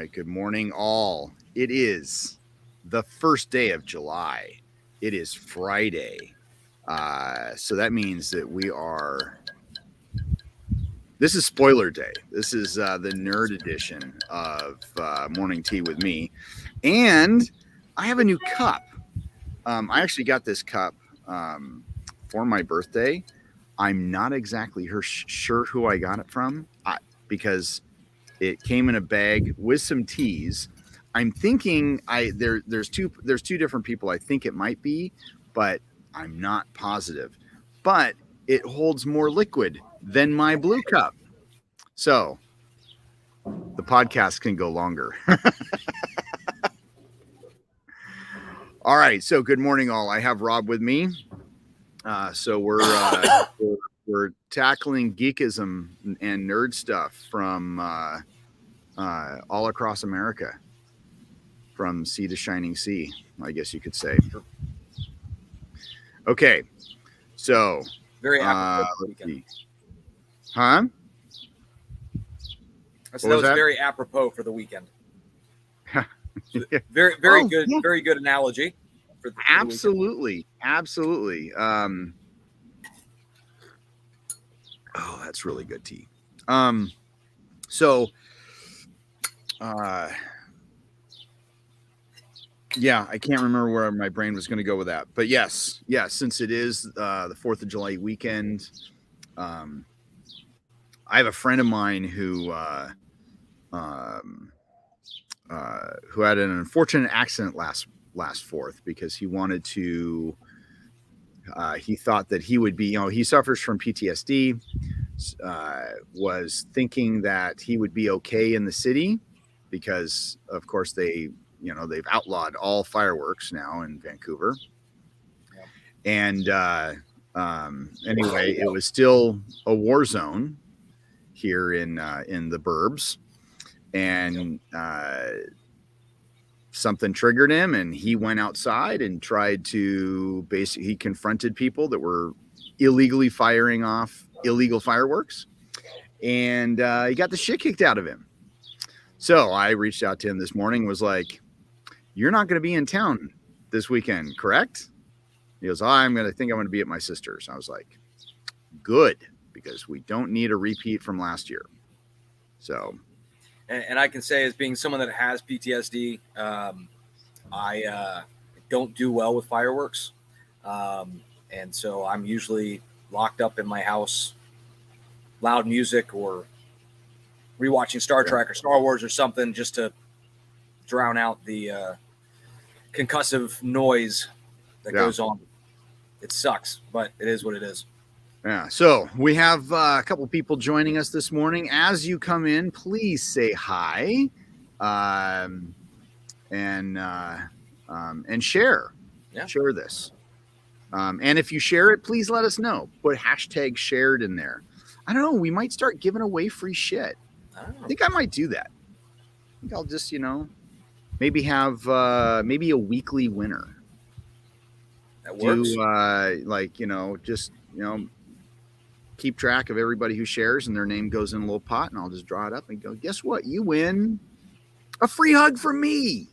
right, good morning, all. It is the first day of July. It is Friday. So that means that this is spoiler day. This is the nerd edition of Morning Tea with me. And I have a new cup. I actually got this cup for my birthday. I'm not exactly sure who I got it from because it came in a bag with some teas. I'm thinking there's two different people I think it might be, but I'm not positive. But it holds more liquid than my blue cup. So the podcast can go longer. All right. So good morning, all. I have Rob with me. So we're tackling geekism and nerd stuff from all across America, from sea to shining sea, I guess you could say. Okay, so very apropos for the weekend. Huh? So that was very apropos for the weekend. Very good, yeah. Very good analogy. For absolutely. Oh, that's really good tea. Yeah, I can't remember where my brain was going to go with that, but yes, since it is the 4th of July weekend, I have a friend of mine who had an unfortunate accident last 4th because he wanted to. He thought that he would be, he suffers from PTSD. Was thinking that he would be okay in the city because, of course, they've outlawed all fireworks now in Vancouver. And anyway, it was still a war zone here in the burbs, and something triggered him, and he went outside and tried to he confronted people that were illegally firing off illegal fireworks, and he got the shit kicked out of him. So I reached out to him this morning, was like, "You're not going to be in town this weekend, correct?" He goes, I'm going to be at my sister's. I was like, good, because we don't need a repeat from last year. So, and I can say, as being someone that has PTSD, I don't do well with fireworks, and so I'm usually locked up in my house, loud music, or rewatching Star Trek or Star Wars or something, just to drown out the concussive noise that goes on. It sucks, but it is what it is. Yeah. So we have a couple people joining us this morning. As you come in, please say hi, and share. Yeah. Share this. And if you share it, please let us know. Put hashtag shared in there. I don't know. We might start giving away free shit. I think I might do that. I think I'll just, maybe have maybe a weekly winner. That works. Just keep track of everybody who shares, and their name goes in a little pot, and I'll just draw it up and go, guess what? You win a free hug from me.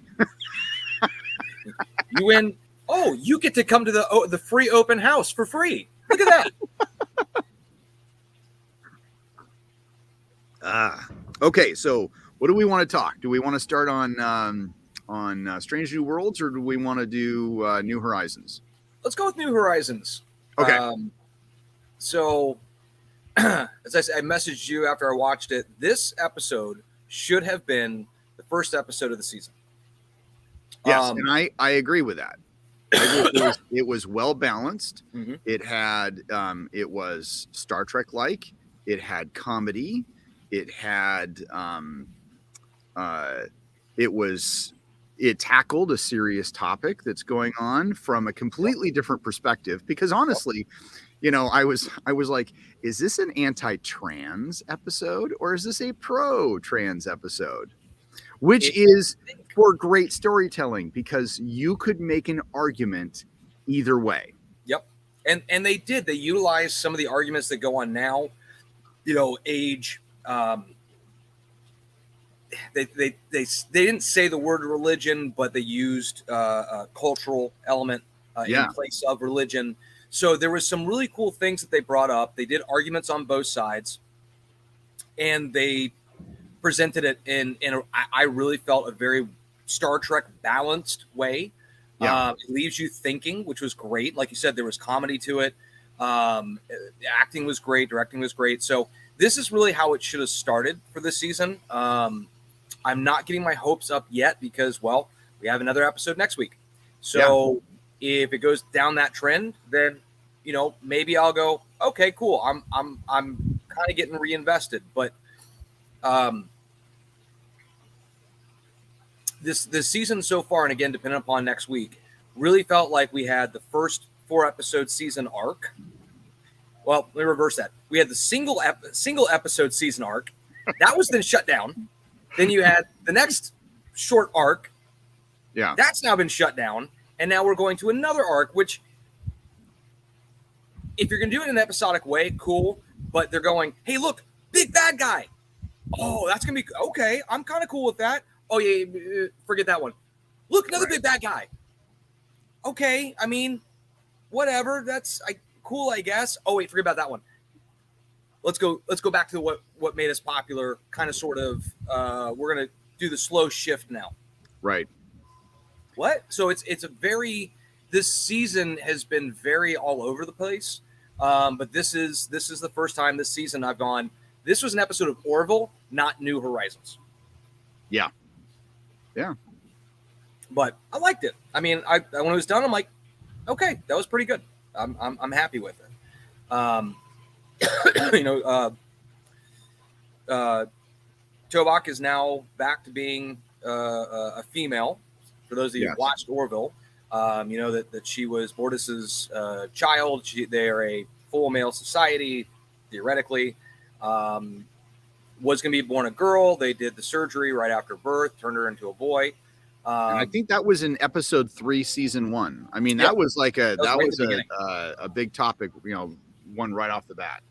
You win. Oh, you get to come to the free open house for free. Look at that. Okay. So what do we want to talk? Do we want to start on Strange New Worlds, or do we want to do New Horizons? Let's go with New Horizons. Okay. So, as I said, I messaged you after I watched it. This episode should have been the first episode of the season. Yes, and I agree with that. It was well balanced. Mm-hmm. It had it was Star Trek like. It had comedy. It had it tackled a serious topic that's going on from a completely different perspective, because honestly, I was like, is this an anti-trans episode, or is this a pro-trans episode? Which is for great storytelling, because you could make an argument either way. Yep. And they utilized some of the arguments that go on now, age, they didn't say the word religion, but they used a cultural element in place of religion. So there was some really cool things that they brought up. They did arguments on both sides, and they presented it I really felt a very Star Trek balanced way. It leaves you thinking, which was great. Like you said, there was comedy to it. The acting was great. Directing was great. So this is really how it should have started for this season. I'm not getting my hopes up yet because, well, we have another episode next week. So if it goes down that trend, then, you know, maybe I'll go, okay, cool. I'm kind of getting reinvested, but this season so far, and again, depending upon next week, really felt like we had the first 4 episode season arc. Well, let me reverse that. We had the single episode season arc. That was then shut down. Then you had the next short arc. Yeah. That's now been shut down. And now we're going to another arc, which, if you're going to do it in an episodic way, cool. But they're going, hey, look, big bad guy. Oh, that's going to be okay. I'm kind of cool with that. Oh, yeah, forget that one. Look, another big bad guy. Okay, I mean, whatever. That's cool, I guess. Oh, wait, forget about that one. Let's go back to what made us popular, kind of sort of. We're going to do the slow shift now. Right. What? So it's a very, this season has been very all over the place. But this is the first time this season I've gone, this was an episode of Orville, not New Horizons. Yeah. Yeah. But I liked it. I mean, I when it was done, I'm like, okay, that was pretty good. I'm happy with it. You know, Tobak is now back to being a female. For those of you who watched Orville, you know that she was Bortus's child. They are a full male society, theoretically. Was going to be born a girl. They did the surgery right after birth, turned her into a boy. And I think that was in episode 3, season 1. I mean, that was like a big topic, you know, one right off the bat.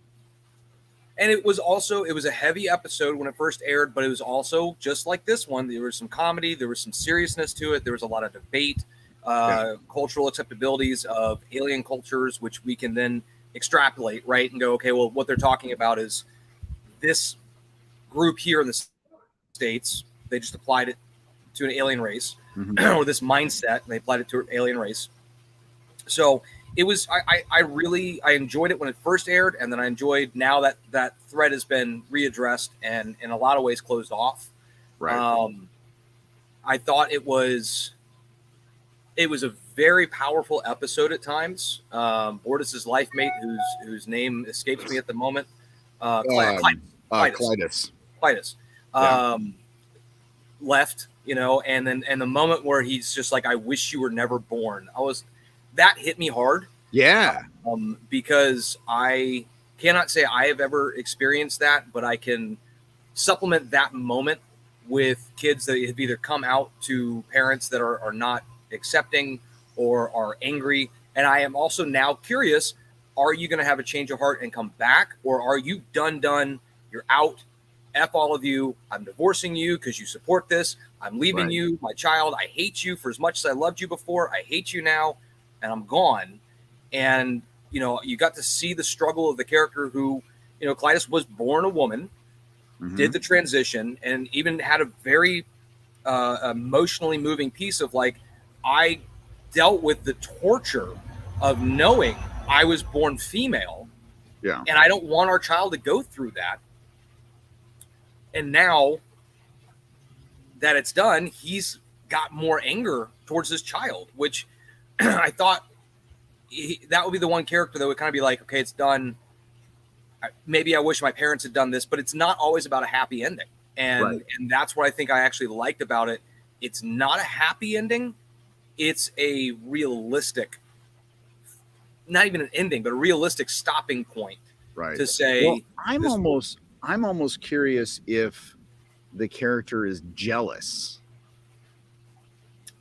And it was a heavy episode when it first aired, but it was also just like this one. There was some comedy, there was some seriousness to it. There was a lot of debate, cultural acceptabilities of alien cultures, which we can then extrapolate, right? And go, okay, well, what they're talking about is this group here in the States, they just applied it to an alien race, or this mindset, and they applied it to an alien race. So it was, I really enjoyed it when it first aired, and then I enjoyed now that thread has been readdressed and in a lot of ways closed off. Right. I thought it was a very powerful episode at times. Bortus's life mate, whose name escapes me at the moment, Clytus. Left, you know, and the moment where he's just like, I wish you were never born. That hit me hard. Yeah. Because I cannot say I have ever experienced that, but I can supplement that moment with kids that have either come out to parents that are not accepting or are angry. And I am also now curious, are you going to have a change of heart and come back? Or are you done? You're out. F all of you. I'm divorcing you because you support this. I'm leaving you, my child. I hate you for as much as I loved you before. I hate you now, and I'm gone. And, you know, you got to see the struggle of the character who, you know, Clytus was born a woman, did the transition, and even had a very emotionally moving piece of like, I dealt with the torture of knowing I was born female. Yeah. And I don't want our child to go through that. And now that it's done, he's got more anger towards his child, which I thought that would be the one character that would kind of be like, okay, it's done. Maybe I wish my parents had done this, but it's not always about a happy ending. And that's what I think I actually liked about it. It's not a happy ending. It's a realistic, not even an ending, but a realistic stopping point to say, well, I'm almost curious if the character is jealous.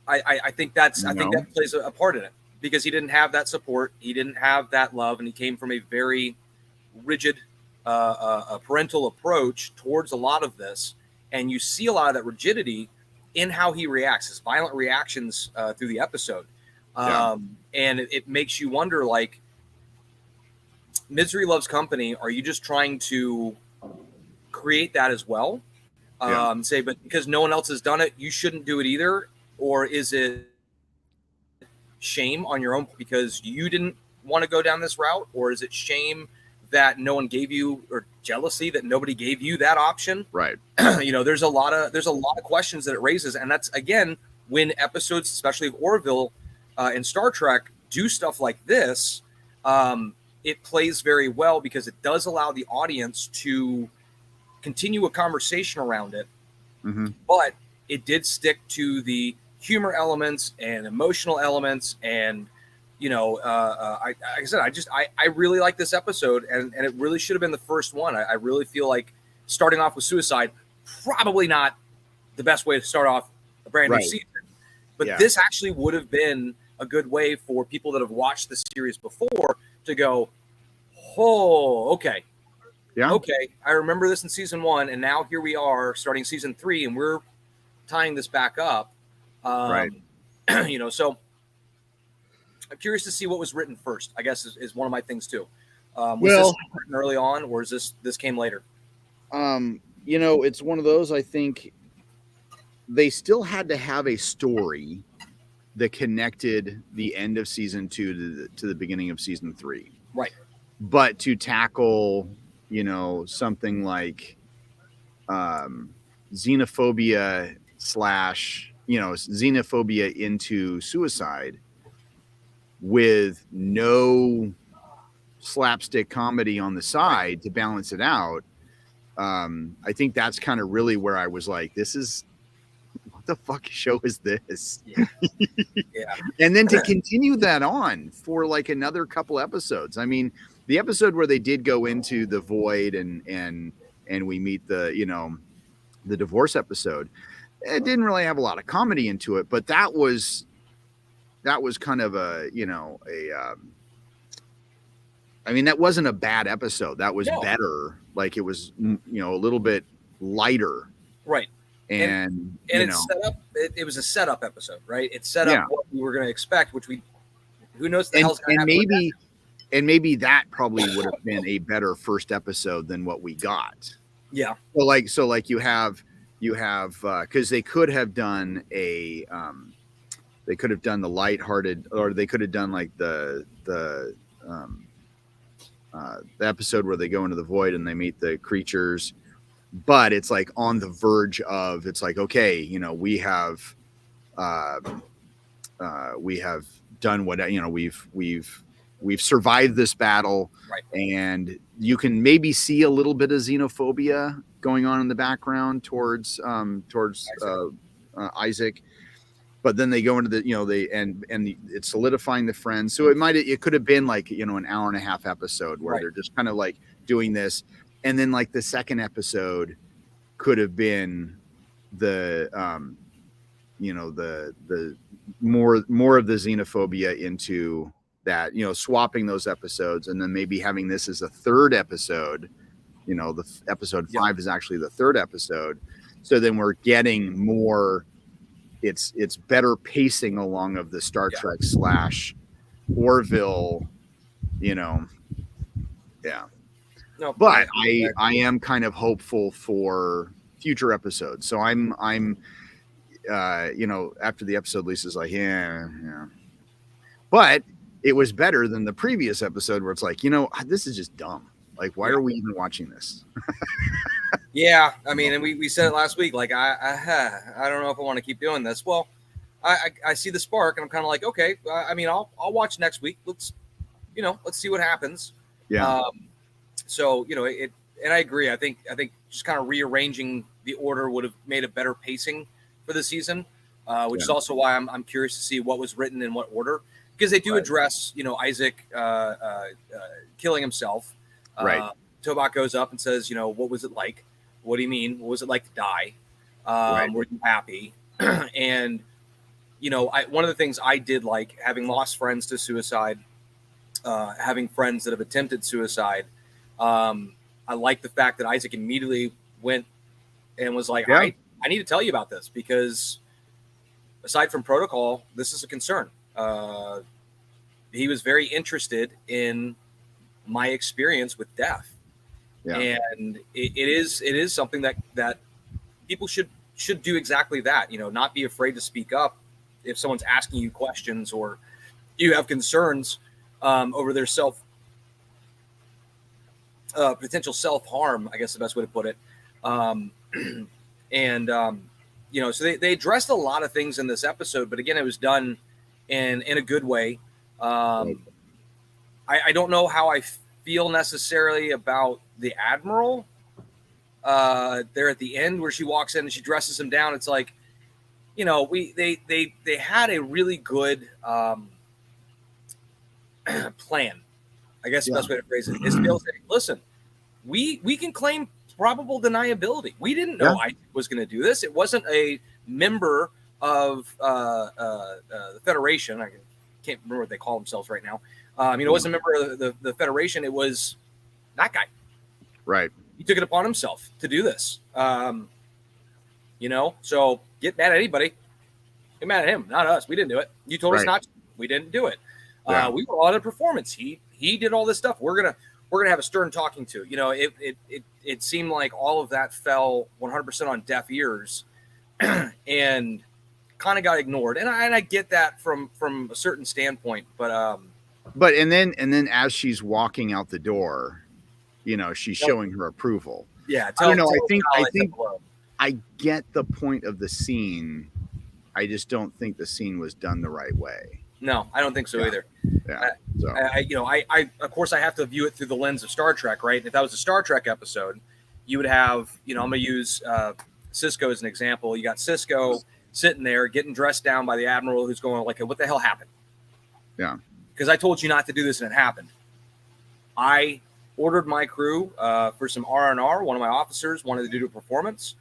I think that's, I think that plays a part in it, because he didn't have that support. He didn't have that love. And he came from a very rigid, parental approach towards a lot of this. and you see a lot of that rigidity in how he reacts, his violent reactions through the episode. And it makes you wonder, like, Misery Loves Company, are you just trying to create that as well? Say, but because no one else has done it, you shouldn't do it either? Or is it shame on your own because you didn't want to go down this route? Or is it shame that no one gave you, or jealousy that nobody gave you that option? Right. There's a lot of questions that it raises. And that's, again, when episodes, especially of Orville and Star Trek, do stuff like this, it plays very well because it does allow the audience to continue a conversation around it. Mm-hmm. But it did stick to the humor elements and emotional elements. And, like I said, I really like this episode, and it really should have been the first one. I really feel like starting off with suicide, probably not the best way to start off a brand new season. But this actually would have been a good way for people that have watched the series before to go, oh, okay. Yeah. Okay, I remember this in season 1, and now here we are starting season 3, and we're tying this back up. So I'm curious to see what was written first, I guess, is one of my things too. Was this written early on, or is this came later? It's one of those, I think they still had to have a story that connected the end of season 2 to the beginning of season 3. Right. But to tackle, something like xenophobia xenophobia into suicide with no slapstick comedy on the side to balance it out. I think that's kind of really where I was like, what the fuck show is this? Yeah. And then to continue that on for like another couple episodes. I mean, the episode where they did go into the void and we meet the divorce episode, it didn't really have a lot of comedy into it, but that was kind of that wasn't a bad episode. That was better. Like, it was, a little bit lighter. Right. And it's set up. It was a setup episode, right? It set up what we were going to expect, which who knows the hell's going to happen. And maybe that probably would have been a better first episode than what we got. Yeah. So like you have because they could have done the lighthearted, or they could have done like the episode where they go into the void and they meet the creatures, but it's like on the verge of, it's like, okay, we have done what, we've survived this battle, right. And you can maybe see a little bit of xenophobia going on in the background towards Isaac. But then they go into the, it's solidifying the friends. So it could have been like, an hour and a half episode where they're just kind of like doing this. And then like the second episode could have been the more of the xenophobia into that, swapping those episodes, and then maybe having this as a third episode. The episode 5 is actually the third episode. So then we're getting more. It's better pacing along of the Star Trek / Orville, Yeah. No, but I am kind of hopeful for future episodes. So I'm after the episode, Lisa's like, yeah. But it was better than the previous episode where it's like, this is just dumb. Like, why are we even watching this? Yeah, I mean, and we said it last week. Like, I don't know if I want to keep doing this. Well, I see the spark, and I'm kind of like, okay. I'll watch next week. Let's see what happens. Yeah. And I agree. I think just kind of rearranging the order would have made a better pacing for the season, which is also why I'm curious to see what was written in what order, because they do address Isaac killing himself. Right. Tobak goes up and says, what was it like? What do you mean? What was it like to die? Were you happy? And, one of the things I did like, having lost friends to suicide, having friends that have attempted suicide, I like the fact that Isaac immediately went and was like, Yeah. I need to tell you about this because aside from protocol, this is a concern. He was very interested in my experience with death. Yeah. And it is something that people should do exactly that. Not be afraid to speak up if someone's asking you questions or you have concerns over their potential self-harm, I guess the best way to put it. So they addressed a lot of things in this episode, but again, it was done in a good way. I don't know how I feel necessarily about the Admiral there at the end where she walks in and she dresses him down. It's like, they had a really good plan. I guess the best way to phrase it is to be able to say, listen, we can claim probable deniability. We didn't know I was going to do this. It wasn't a member of the Federation. I can't remember what they call themselves right now. It wasn't a member of the Federation. It was that guy. Right. He took it upon himself to do this. So get mad at anybody. Get mad at him, not us. We didn't do it. You told us not to. We didn't do it. We were on a performance. He did all this stuff. We're gonna have a stern talking to. It seemed like all of that fell 100% on deaf ears, and kind of got ignored. And I get that from a certain standpoint, but and then as she's walking out the door, she's showing her approval. Yeah, I don't know. I think I get the point of the scene. I just don't think the scene was done the right way. No, I don't think so either. Yeah. I of course I have to view it through the lens of Star Trek, right? If that was a Star Trek episode, you would have, I'm going to use Cisco as an example. You got Cisco sitting there getting dressed down by the Admiral, who's going like, what the hell happened? Yeah. Because I told you not to do this and it happened. I ordered my crew for some R&R. One of my officers wanted to do a performance.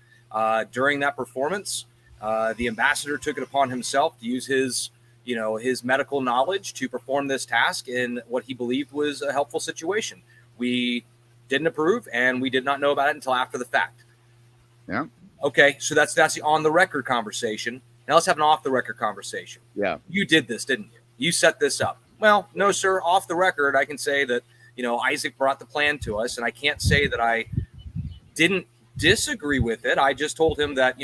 During that performance, the ambassador took it upon himself to use his medical knowledge to perform this task in what he believed was a helpful situation. We didn't approve, and we did not know about it until after the fact. Yeah. Okay, so that's the on-the-record conversation. Now let's have an off-the-record conversation. Yeah. You did this, didn't you? You set this up. Well, no, sir. Off the record, I can say that, Isaac brought the plan to us, and I can't say that I didn't disagree with it. I just told him that,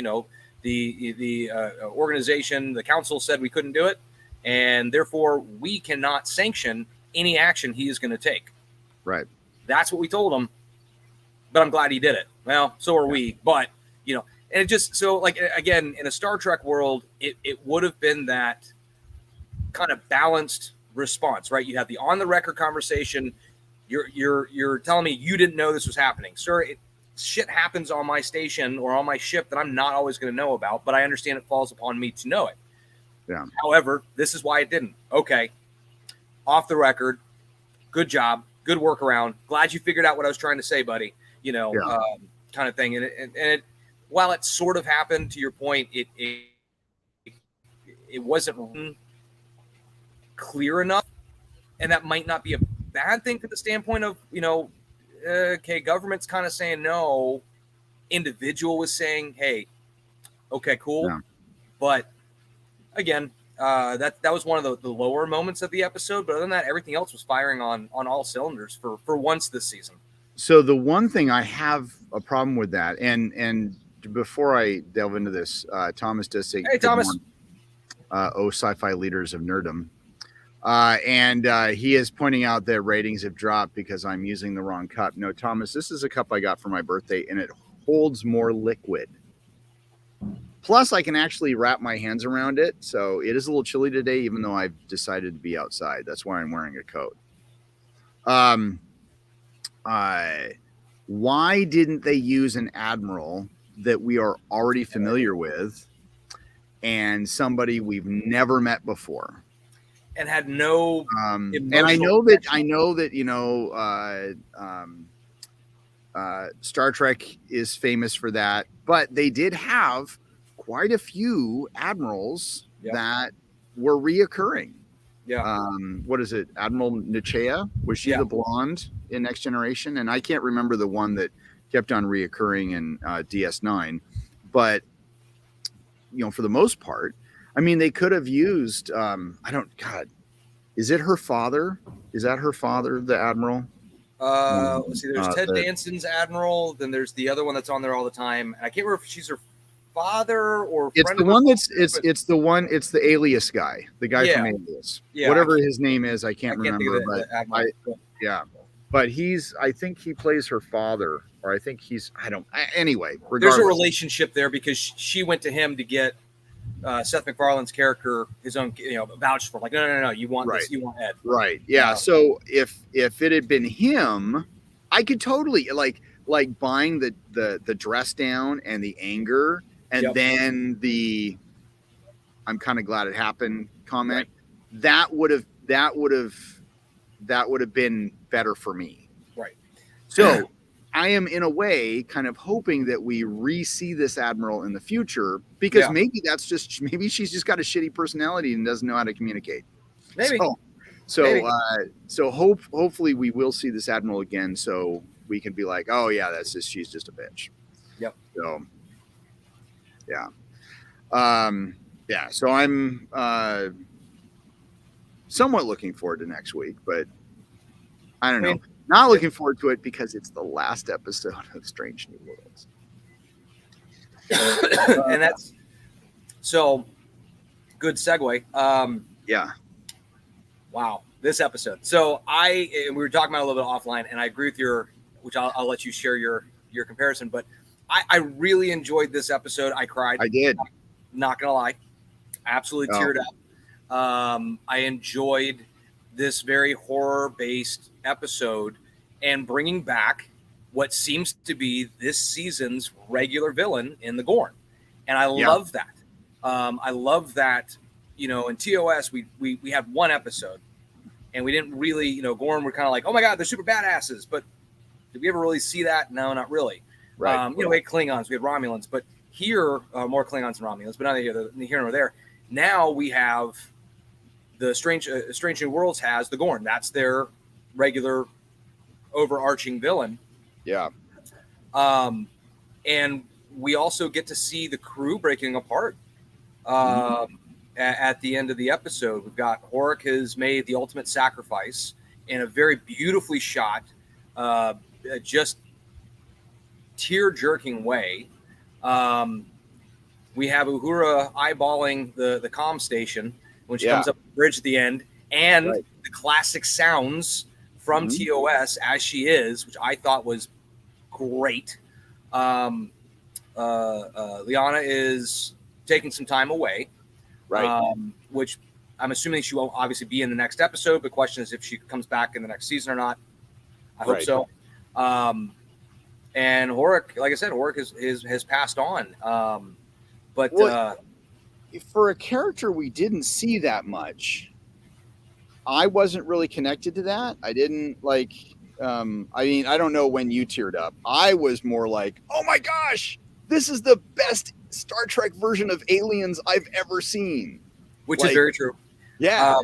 the organization, the council said we couldn't do it, and therefore we cannot sanction any action he is going to take. Right. That's what we told him, but I'm glad he did it. Well, so are we, but, and it just, so like, again, in a Star Trek world, it would have been that kind of balanced response, right? You have the on the record conversation. You're telling me you didn't know this was happening, sir. Shit happens on my station or on my ship that I'm not always going to know about, but I understand it falls upon me to know it. Yeah. However, this is why it didn't. Okay. Off the record. Good job. Good workaround. Glad you figured out what I was trying to say, buddy. Kind of thing. And it, while it sort of happened, to your point, it wasn't clear enough, and that might not be a bad thing from the standpoint of, okay, government's kind of saying no, individual was saying, hey, okay, cool. Yeah. But again, that was one of the lower moments of the episode, but other than that, everything else was firing on all cylinders for once this season. So the one thing I have a problem with that, and before I delve into this, Thomas does say, hey, Thomas. Sci-fi leaders of nerdom. And he is pointing out that ratings have dropped because I'm using the wrong cup. No, Thomas, this is a cup I got for my birthday, and it holds more liquid. Plus, I can actually wrap my hands around it. So it is a little chilly today, even though I've decided to be outside. That's why I'm wearing a coat. Why didn't they use an admiral that we are already familiar with and somebody we've never met before? And had no, and I know that Star Trek is famous for that, but they did have quite a few admirals that were reoccurring. Yeah. What is it? Admiral Nichea? Was she the blonde in Next Generation? And I can't remember the one that kept on reoccurring in DS9. But for the most part, I mean, they could have used God, is it her father? Is that her father, the admiral? Let's see. There's Ted Danson's admiral. Then there's the other one that's on there all the time. And I can't remember if she's her father or it's friend. The one that's it's the Alias guy, the guy from Alias. Yeah, whatever his name is, I can't remember. But I think he plays her father, or I think anyway, regardless. There's a relationship there because she went to him to get Seth MacFarlane's character his own, vouched for. Like, no, you want this, you want Ed. Right. Yeah. So if it had been him, I could totally like buying the dress down and the anger, and then the "I'm kind of glad it happened" comment. Right. That would have been better for me. Right. So I am in a way kind of hoping that we re-see this admiral in the future, because maybe she's just got a shitty personality and doesn't know how to communicate. Maybe. So hopefully we will see this admiral again, so we can be like, oh yeah, she's just a bitch. Yep. So yeah. So I'm somewhat looking forward to next week, but I don't know. Not looking forward to it because it's the last episode of Strange New Worlds. And that's so good segue. Wow, this episode. So we were talking about it a little bit offline, and I agree with which I'll let you share your comparison, but I really enjoyed this episode. I cried. I did. Not gonna lie. Absolutely teared up. I enjoyed this very horror-based episode and bringing back what seems to be this season's regular villain in the Gorn. And I love that. I love that, in TOS, we had one episode and we didn't really, Gorn were kind of like, oh my God, they're super badasses. But did we ever really see that? No, not really. Right. We had Klingons, we had Romulans, but here, more Klingons and Romulans, but neither here nor there. Now we have the Strange New Worlds has the Gorn. That's their regular overarching villain. Yeah. And we also get to see the crew breaking apart at the end of the episode. We've got Horik has made the ultimate sacrifice in a very beautifully shot, just tear-jerking way. We have Uhura eyeballing the comm station when she comes up the bridge at the end, and the classic sounds from TOS as she is, which I thought was great. Liana is taking some time away, which I'm assuming she will obviously be in the next episode. The question is if she comes back in the next season or not. I hope so. And Horik, like I said, Horik has passed on. For a character we didn't see that much, I wasn't really connected to that. I didn't I don't know when you teared up. I was more like, oh my gosh, this is the best Star Trek version of aliens I've ever seen. Which is very true. Yeah.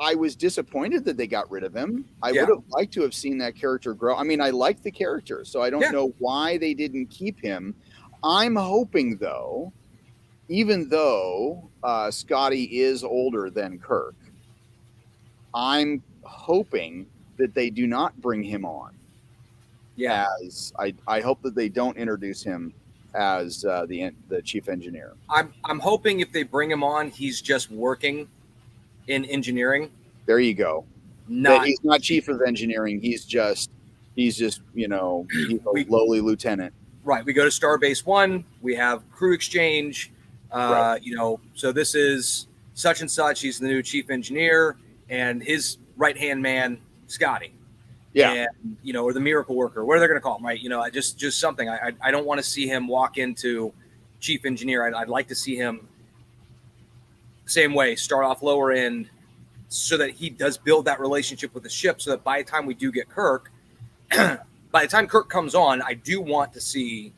I was disappointed that they got rid of him. I would have liked to have seen that character grow. I mean, I like the character, so I don't know why they didn't keep him. I'm hoping, though, even though Scotty is older than Kirk, I'm hoping that they do not bring him on. Yeah. As I hope that they don't introduce him as the chief engineer. I'm hoping if they bring him on, he's just working in engineering. There you go. He's not chief of engineering. He's just he's a lowly lieutenant. Right. We go to Starbase 1. We have crew exchange. So this is such and such. He's the new chief engineer, and his right-hand man, Scotty. Yeah. And, or the miracle worker, what are they going to call him, right? Just something. I don't want to see him walk into chief engineer. I'd like to see him same way, start off lower end so that he does build that relationship with the ship so that by the time we do get Kirk, by the time Kirk comes on, I do want to see,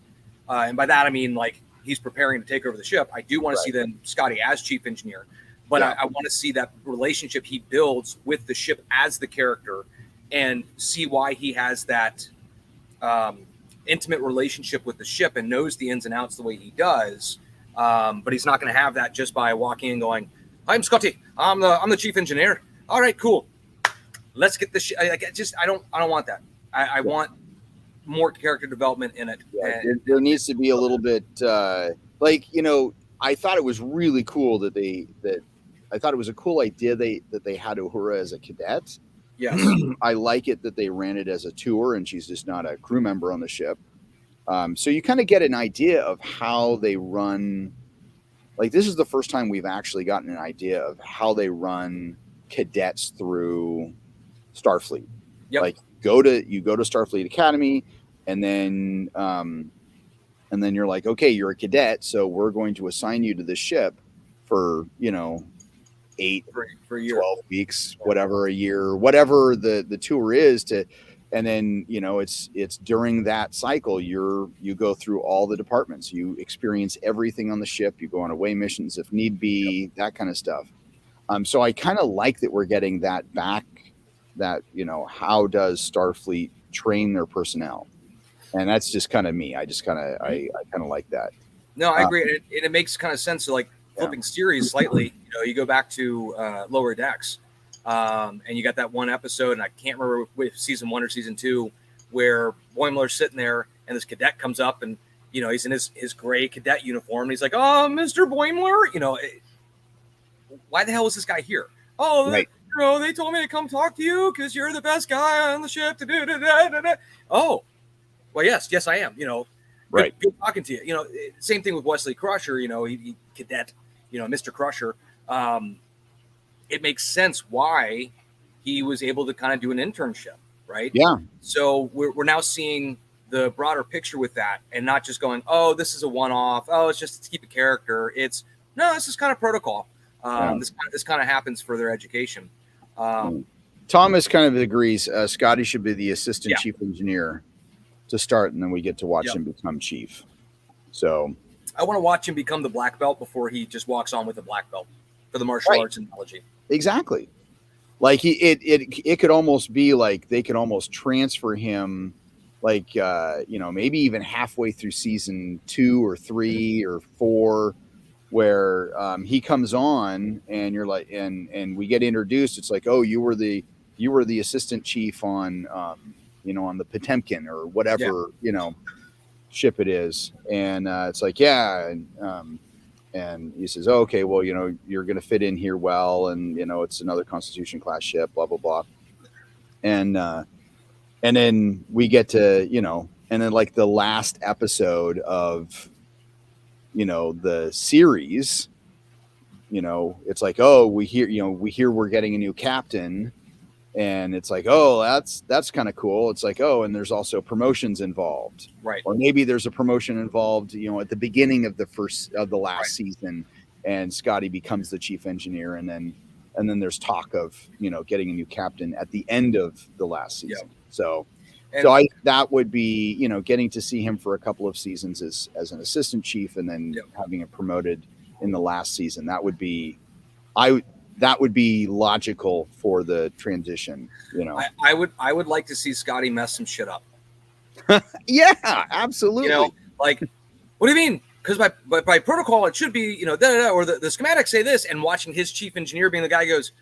and by that I mean like he's preparing to take over the ship. I do want to see then Scotty as chief engineer, but I want to see that relationship he builds with the ship as the character and see why he has that intimate relationship with the ship and knows the ins and outs the way he does. But he's not going to have that just by walking and going, "I'm Scotty. I'm the chief engineer. All right, cool. Let's get this." I don't want that. I want more character development in it. Yeah, there needs to be a little bit like, you know, I thought it was really cool that I thought it was a cool idea that they had Uhura as a cadet. Yes. I like it that they ran it as a tour and she's just not a crew member on the ship. So you kind of get an idea of how they run. Like, this is the first time we've actually gotten an idea of how they run cadets through Starfleet. Yep. Like, you go to Starfleet Academy, and then you're like, okay, you're a cadet, so we're going to assign you to this ship for, you know, 8 for a year, 12 weeks, whatever, a year, whatever the tour is to. And then, you know, it's during that cycle, you go through all the departments, you experience everything on the ship, you go on away missions if need be, that kind of stuff. So I kind of like that we're getting that back, that, you know, how does Starfleet train their personnel? And that's just kind of me. I kind of like that. No, I agree. It makes kind of sense. So, like, flipping series slightly, you know, you go back to Lower Decks. And you got that one episode, and I can't remember if season 1 or season 2, where Boimler's sitting there, and this cadet comes up, and, you know, he's in his gray cadet uniform, and he's like, "Oh, Mr. Boimler," you know, why the hell is this guy here? "Oh, right. You know, they told me to come talk to you because you're the best guy on the ship." Oh, well, yes, I am. You know, right. Good talking to you. You know, same thing with Wesley Crusher. You know, he cadet. You know, Mr. Crusher. It makes sense why he was able to kind of do an internship, right? Yeah. So we're now seeing the broader picture with that, and not just going, "Oh, this is a one-off. Oh, it's just to keep a character." It's no, this is kind of protocol. This kind of happens for their education. Thomas kind of agrees. Scotty should be the assistant chief engineer to start, and then we get to watch him become chief. So I want to watch him become the black belt before he just walks on with a black belt for the martial arts analogy. Exactly. Like it could almost be like they could almost transfer him, like, you know, maybe even halfway through season 2 or 3 or 4, where he comes on and you're like, and we get introduced. It's like, "Oh, you were the assistant chief on, you know, on the Potemkin or whatever, you know, ship it is." And it's like, yeah. And he says, "Oh, okay, well, you know, you're going to fit in here well. And, you know, it's another Constitution class ship, blah, blah, blah." And then we get to, you know, and then like the last episode of, you know, the series, you know, it's like, "Oh, we hear we're getting a new captain." And it's like, "Oh, that's kind of cool." It's like, "Oh, and there's also promotions involved." Right. Or maybe there's a promotion involved, you know, at the beginning of the last season, and Scotty becomes the chief engineer, and then there's talk of, you know, getting a new captain at the end of the last season. So that would be, you know, getting to see him for a couple of seasons as an assistant chief, and then having it promoted in the last season. That would be logical for the transition, you know. I would like to see Scotty mess some shit up. Yeah, absolutely. You know, like, "What do you mean? Because by protocol it should be, you know, or the schematics say this." And watching his chief engineer being the guy who goes,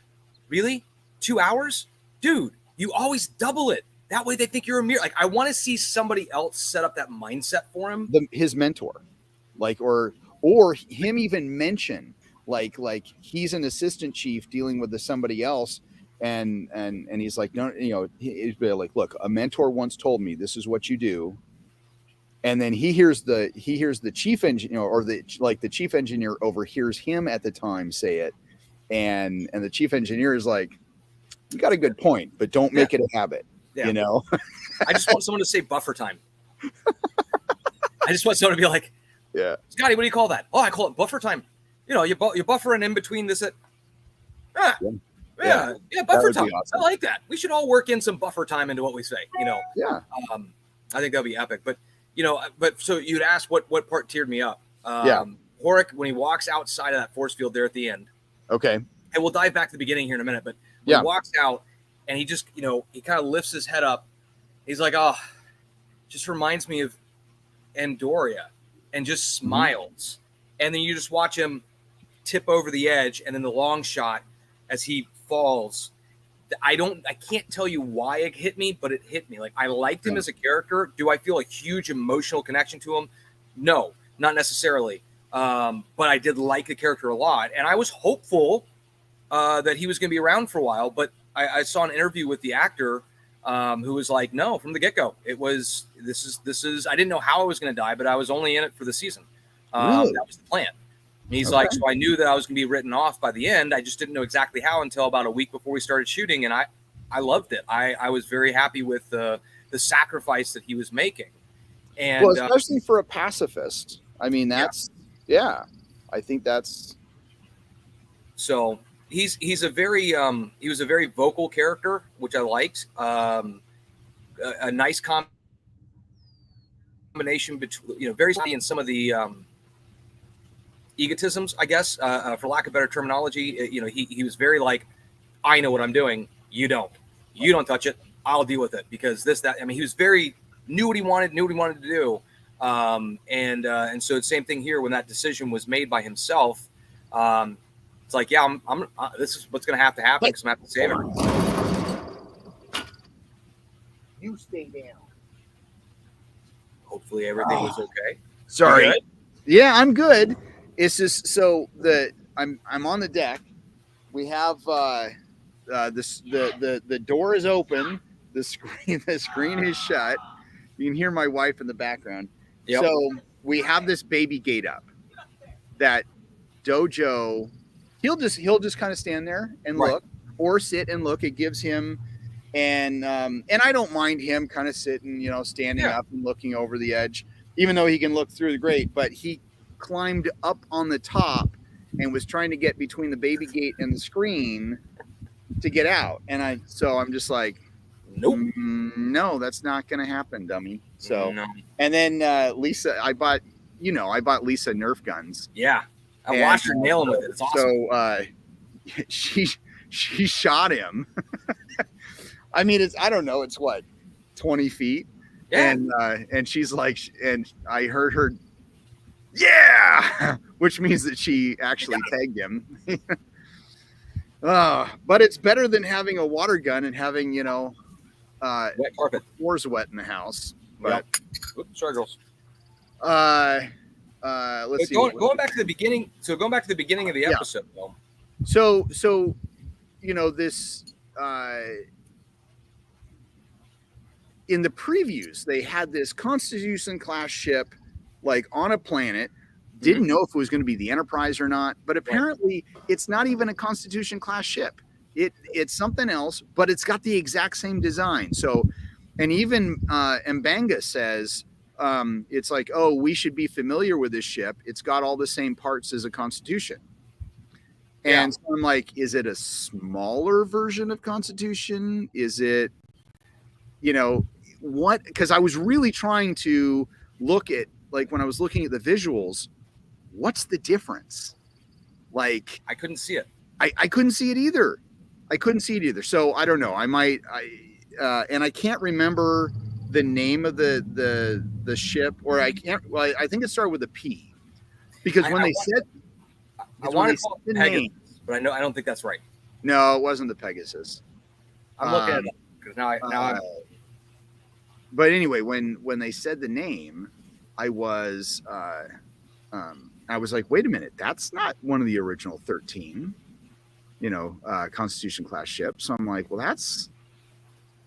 "Really? 2 hours? Dude, you always double it. That way they think you're a mere." Like, I want to see somebody else set up that mindset for him. His mentor, like, or him even mention, like he's an assistant chief dealing with somebody else, and he's like, "No, you know," he's like, "Look, a mentor once told me this is what you do." And then he hears the chief engineer, or the chief engineer overhears him at the time say it, and the chief engineer is like, "You got a good point, but don't make it a habit." You know. I just want someone to say buffer time. I just want someone to be like, "Yeah, Scotty, what do you call that?" "Oh, I call it buffer time. You know, you're buffering in between this." Buffer time. Awesome. I like that. We should all work in some buffer time into what we say. You know. Yeah. I think that'll be epic. But, you know, so you'd ask what part teared me up. Horik, when he walks outside of that force field there at the end. Okay. And we'll dive back to the beginning here in a minute. But when he walks out, and he just, he kind of lifts his head up. He's like, oh, just reminds me of Andoria, and just smiles. And then you just watch him tip over the edge, and then the long shot as he falls. I can't tell you why it hit me, but it hit me. Like, I liked him as a character. Do I feel a huge emotional connection to him? No, not necessarily. But I did like the character a lot, and I was hopeful that he was going to be around for a while. But I saw an interview with the actor who was like, no, from the get-go, this is. I didn't know how I was going to die, but I was only in it for the season. Really? That was the plan. And he's like, so I knew that I was going to be written off by the end. I just didn't know exactly how until about a week before we started shooting. And I loved it. I was very happy with the sacrifice that he was making. And well, especially for a pacifist. I mean, that's, I think that's. So he was a very vocal character, which I liked. A nice combination between, very in some of the, egotisms, I guess, for lack of better terminology. He was very like, I know what I'm doing. You don't touch it. I'll deal with it because this, that. I mean, he was knew what he wanted to do. And so the same thing here when that decision was made by himself. It's like, yeah, this is what's going to happen because I'm going to have to save it. You stay down. Hopefully everything was okay. Sorry. Yeah, I'm good. It's just so I'm on the deck. We have the door is open. The screen is shut. You can hear my wife in the background. Yep. So we have this baby gate up that Dojo, he'll just kind of stand there and look, or sit and look. It gives him, and I don't mind him kind of sitting, standing up and looking over the edge, even though he can look through the grate. But he climbed up on the top and was trying to get between the baby gate and the screen to get out. And I'm just like, nope, no, that's not going to happen, dummy. So, no. And then Lisa, I bought Lisa Nerf guns. Yeah. I watched her nail him with it. It's awesome. So she shot him. I mean, I don't know. It's what, 20 feet. Yeah. And she's like, and I heard her, yeah, which means that she actually tagged him. But it's better than having a water gun and having, wet carpet. Floors wet in the house. But Oops, sorry, girls. Let's see. Going back to the beginning. So going back to the beginning of the episode, though. So this in the previews they had this Constitution class ship like on a planet. Didn't know if it was going to be the Enterprise or not, but apparently it's not even a Constitution class ship. It's something else, but it's got the exact same design. So, and even Mbanga says it's like, oh, we should be familiar with this ship. It's got all the same parts as a Constitution. And so I'm like, is it a smaller version of Constitution? Is it, what? Because I was really trying to look at, like, when I was looking at the visuals, what's the difference? Like, I couldn't see it. I couldn't see it either. So I don't know. And I can't remember the name of the ship, or I can't. Well, I think it started with a P, because when they said, I wanted to call it Pegasus, but I don't think that's right. No, it wasn't the Pegasus. I'm looking at it because now I'm. But anyway, when they said the name, I was like, wait a minute, that's not one of the original 13, Constitution class ships. So I'm like, well, I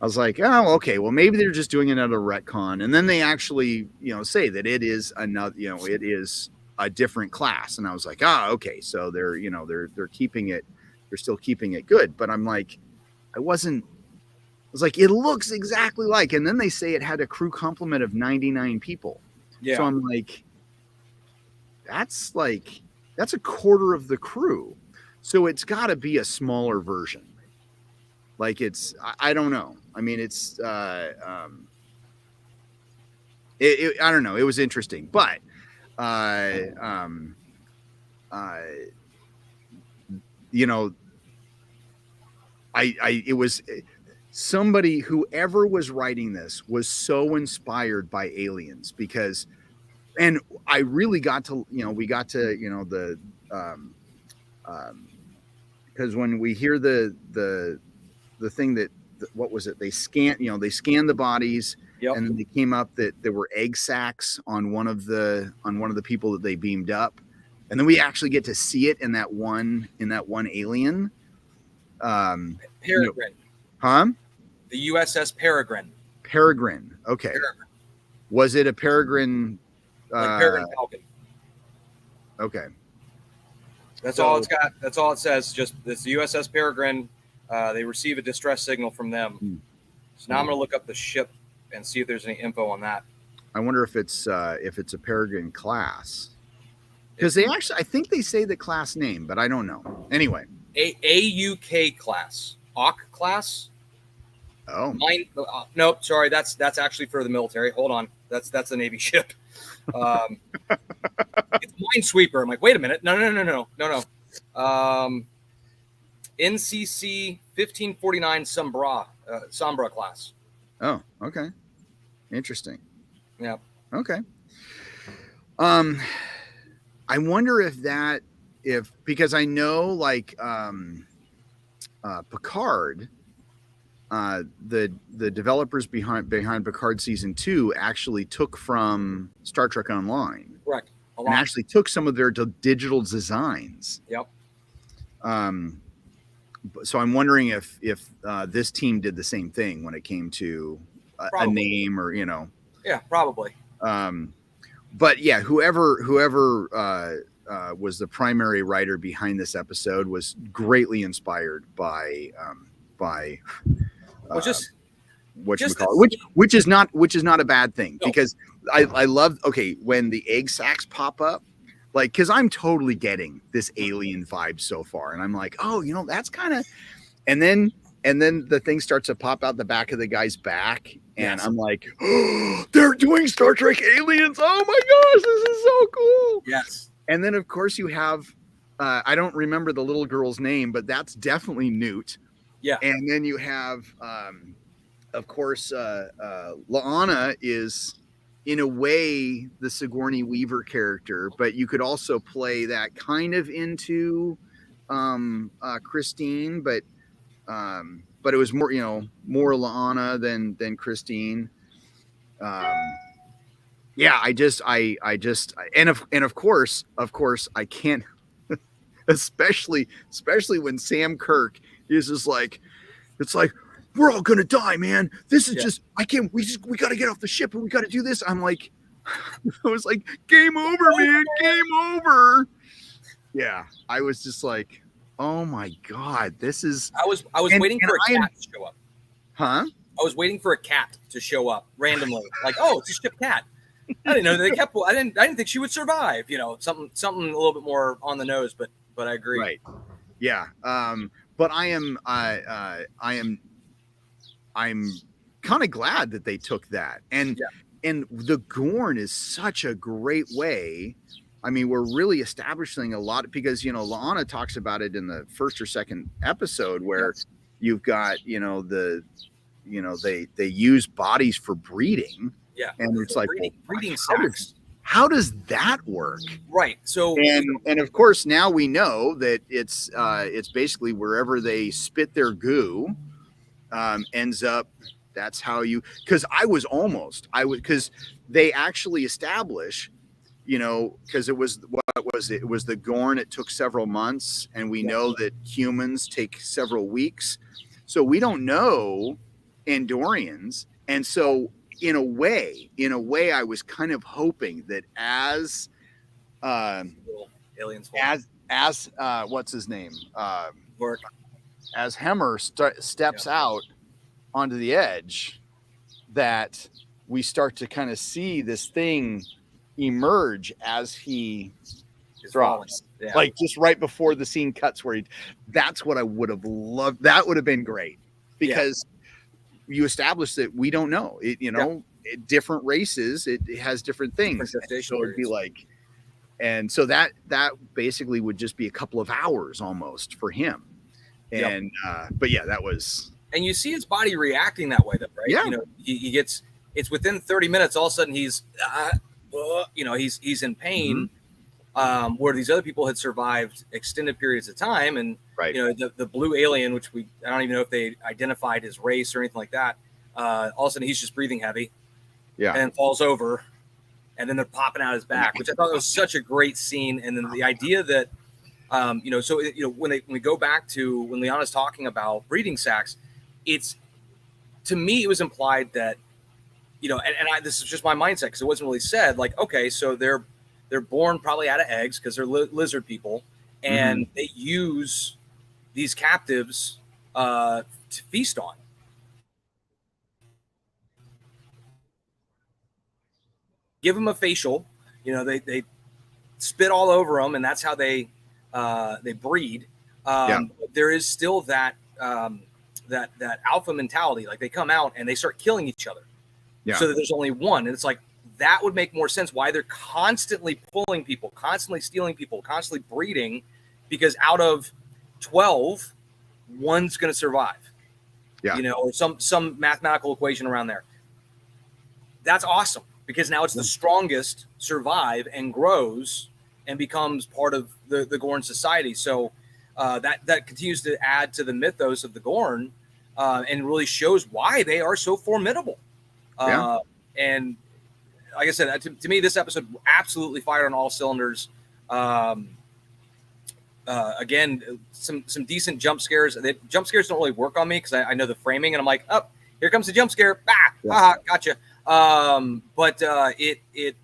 was like, oh, okay, well, maybe they're just doing another retcon. And then they actually, say that it is another, it is a different class. And I was like, okay. So they're keeping it, they're still keeping it good. But I'm like, I was like, it looks exactly like, and then they say it had a crew complement of 99 people. Yeah. So I'm like, that's a quarter of the crew. So it's got to be a smaller version. Like I don't know. I mean, I don't know. It was interesting, but somebody, whoever was writing this, was so inspired by aliens because, and I really got to, we got to, the, because when we hear the thing that, what was it? They scanned the bodies, Yep. and then they came up that there were egg sacs on one of the people that they beamed up, and then we actually get to see it in that one alien. Peregrine. Huh? The USS Peregrine. Peregrine. Okay. Peregrine. Was it a Peregrine? Like Peregrine Falcon. Okay. That's all it's got. That's all it says. Just it's the USS Peregrine. They receive a distress signal from them. So now I'm going to look up the ship and see if there's any info on that. I wonder if it's a Peregrine class, because they actually, I think they say the class name, but I don't know. Anyway, AUK class, AUK class. Oh, nope, sorry, that's actually for the military. Hold on, that's a Navy ship. It's Minesweeper. I'm like, wait a minute, no. NCC 1549 Sombra class. Oh, okay, interesting. Yeah. Okay. I wonder if because I know like Picard, the developers behind Picard season 2 actually took from Star Trek Online. Correct. And actually took some of their digital designs. Yep. So I'm wondering if this team did the same thing when it came to a name or Yeah, probably. But yeah, whoever was the primary writer behind this episode was greatly inspired by which is not a bad thing, because I love when the egg sacs pop up, like, because I'm totally getting this alien vibe so far, and I'm like, oh, that's kind of, and then the thing starts to pop out the back of the guy's back, and I'm like, oh, they're doing Star Trek aliens. Oh my gosh, this is so cool. Yes. And then of course you have I don't remember the little girl's name, but that's definitely Newt. Yeah. And then you have of course La'ana is in a way the Sigourney Weaver character, but you could also play that kind of into Christine, but it was more La'ana than Christine. Yeah, and of course I can't, especially when Sam Kirk is just like, it's like, we're all gonna die, man. This is just, we gotta get off the ship and we gotta do this. I'm like, I was like, game over, man, game over. Yeah, I was just like, oh my god, this is. I was waiting for a cat to show up. Huh? I was waiting for a cat to show up randomly, like, oh, it's a ship cat. I didn't know they kept. I didn't think she would survive. Something a little bit more on the nose, but I agree. Right. Yeah. But I'm kind of glad that they took that, and the Gorn is such a great way. I mean, we're really establishing a lot, because La'ana talks about it in the first or second episode, where you've got they use bodies for breeding. Yeah, and it's like breeding sacks. How does that work? Right. So and of course now we know that it's basically wherever they spit their goo ends up. That's how because they actually establish, because it was the Gorn. It took several months, and we know that humans take several weeks, so we don't know Andorians, and so. In a way, I was kind of hoping that as aliens, as what's his name, Work. as Hemmer steps out onto the edge, that we start to kind of see this thing emerge as he drops, like just right before the scene cuts, where that's what I would have loved. That would have been great, because. You establish that we don't know it, different races, it has different things. So it'd be like, and so that basically would just be a couple of hours almost for him. And, but yeah, that was And you see his body reacting that way, though, right? Yeah. You know, he gets, it's within 30 minutes, all of a sudden he's, you know, he's in pain, where these other people had survived extended periods of time. And, Right. you know, the blue alien, which I don't even know if they identified his race or anything like that. All of a sudden he's just breathing heavy. Yeah. And falls over. And then they're popping out his back, which I thought was such a great scene. And then the idea that, you know, so, you know, when we go back to when Liana's talking about breeding sacks, it's, to me, it was implied that, you know, and this is just my mindset because it wasn't really said, like, okay, so they're born probably out of eggs because they're lizard people, and they use these captives to feast on. Give them a facial, you know, they spit all over them, and that's how they breed. There is still that that alpha mentality. Like, they come out and they start killing each other, so that there's only one. And it's like, that would make more sense why they're constantly pulling people, constantly stealing people, constantly breeding, because out of 12, one's going to survive. You know, or some mathematical equation around there. That's awesome, because now it's the strongest survive and grows and becomes part of the Gorn society. So that continues to add to the mythos of the Gorn, and really shows why they are so formidable. And like I said, to me, this episode absolutely fired on all cylinders. Again, some decent jump scares. Jump scares don't really work on me because I know the framing, and I'm like, oh, here comes the jump scare. Haha, gotcha. But it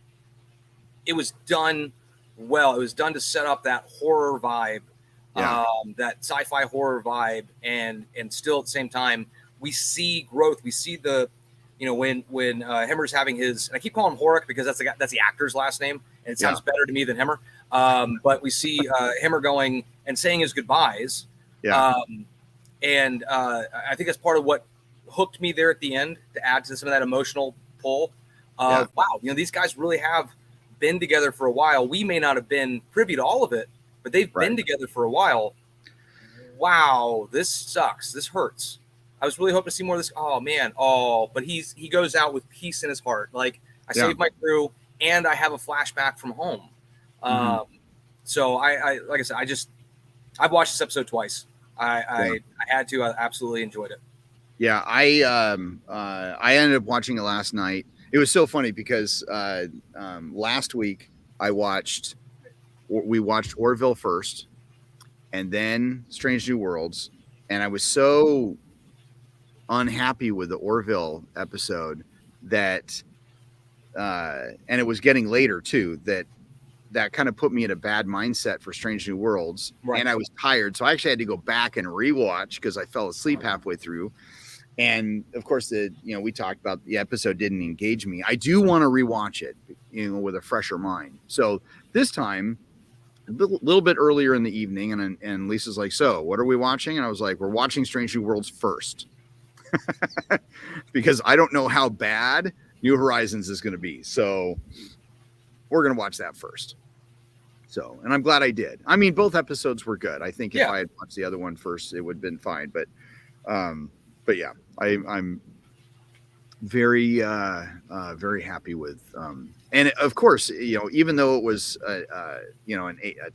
was done well. It was done to set up that horror vibe, that sci-fi horror vibe, and still at the same time we see growth. We see the, you know, when Hemmer's having his, and I keep calling him Horik because that's the actor's last name, and it sounds better to me than Hemmer. But we see Hemmer going and saying his goodbyes. And I think that's part of what hooked me there at the end, to add to some of that emotional pull. Wow, you know, these guys really have been together for a while. We may not have been privy to all of it, but they've been together for a while. Wow, this sucks. This hurts. I was really hoping to see more of this. Oh man. Oh, but he goes out with peace in his heart. Like, I saved my crew, and I have a flashback from home. So I like I said, I've watched this episode twice. I had to. I absolutely enjoyed it. Yeah, I ended up watching it last night. It was so funny because last week we watched Orville first, and then Strange New Worlds, and I was so unhappy with the Orville episode that, and it was getting later too, that kind of put me in a bad mindset for Strange New Worlds, and I was tired, so I actually had to go back and rewatch because I fell asleep halfway through. And of course, we talked about the episode didn't engage me. I do want to rewatch it, you know, with a fresher mind. So this time, a little bit earlier in the evening, and Lisa's like, "So, what are we watching?" And I was like, "We're watching Strange New Worlds first," because I don't know how bad New Horizons is going to be. So we're going to watch that first. So, and I'm glad I did. I mean, both episodes were good. I think if I had watched the other one first, it would have been fine. But yeah, I'm very, very happy with, and of course, you know, even though it was, a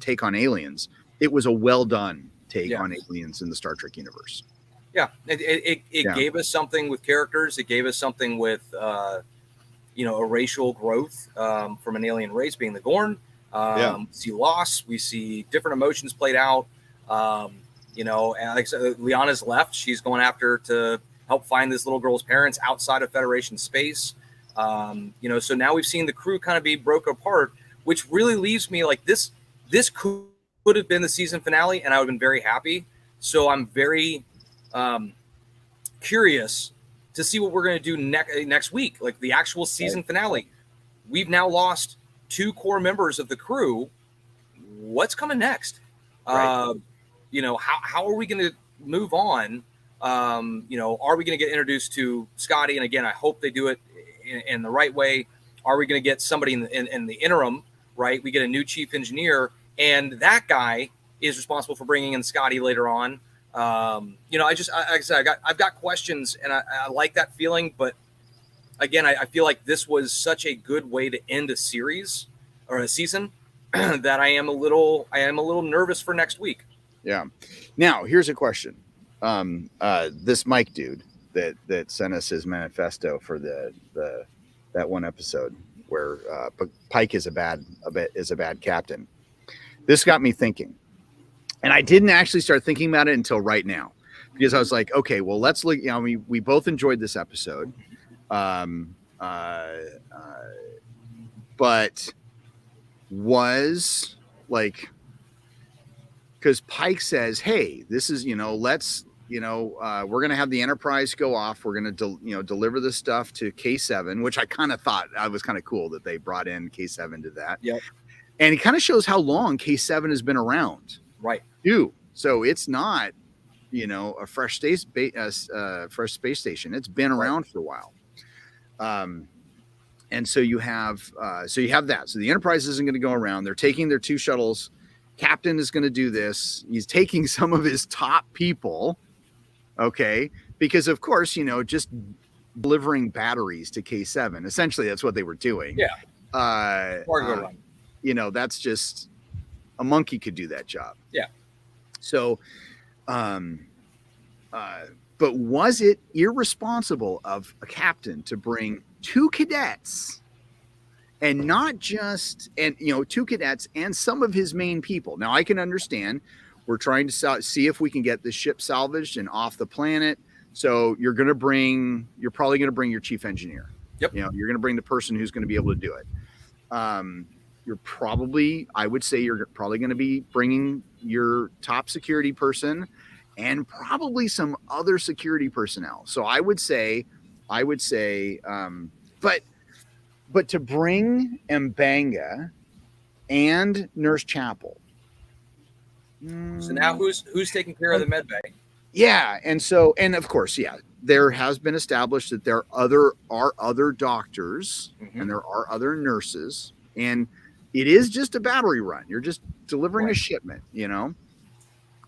take on aliens, it was a well done take on aliens in the Star Trek universe. Yeah, it gave us something with characters. It gave us something with, you know, a racial growth from an alien race being the Gorn. We see loss. We see different emotions played out. You know, and like I said, Liana's left. She's going after to help find this little girl's parents outside of Federation space. You know, so now we've seen the crew kind of be broke apart, which really leaves me like this could have been the season finale, and I would have been very happy. So I'm very curious to see what we're going to do next week, like the actual season finale. We've now lost 2 core members of the crew. What's coming next? You know, how are we going to move on? You know, are we going to get introduced to Scotty? And again, I hope they do it in the right way. Are we going to get somebody in the interim, right? We get a new chief engineer, and that guy is responsible for bringing in Scotty later on. You know, like I said, I've got questions, and I like that feeling. But again, I feel like this was such a good way to end a series or a season that I am a little nervous for next week. Yeah. Now here's a question. This Mike dude that sent us his manifesto for that one episode where Pike is a bad captain. This got me thinking, and I didn't actually start thinking about it until right now, because I was like, okay, well, let's look. You know, we both enjoyed this episode, but was like, because Pike says, hey, this is, you know, let's, you know, we're going to have the Enterprise go off. We're going to, deliver this stuff to K7, which I kind of thought was kind of cool that they brought in K7 to that. Yep. And it kind of shows how long K7 has been around. Right. Too. So it's not, you know, a fresh space station. It's been around for a while. And so you have that. So the Enterprise isn't going to go around. They're taking their 2 shuttles. Captain is going to do this. He's taking some of his top people. Okay. Because of course, you know, just delivering batteries to K7. Essentially, that's what they were doing. Yeah. You know, that's just a monkey could do that job. Yeah. So, but was it irresponsible of a captain to bring 2 cadets and not just, and, you know, 2 cadets and some of his main people? Now I can understand we're trying to see if we can get the ship salvaged and off the planet. So you're probably going to bring your chief engineer. Yep. You know, you're going to bring the person who's going to be able to do it. I would say you're probably going to be bringing your top security person and probably some other security personnel. So I would say, but to bring M'Benga and Nurse Chapel. So now who's taking care of the med bay? Yeah. And of course, yeah, there has been established that there are other doctors and there are other nurses, and it is just a battery run. You're just delivering a shipment, you know?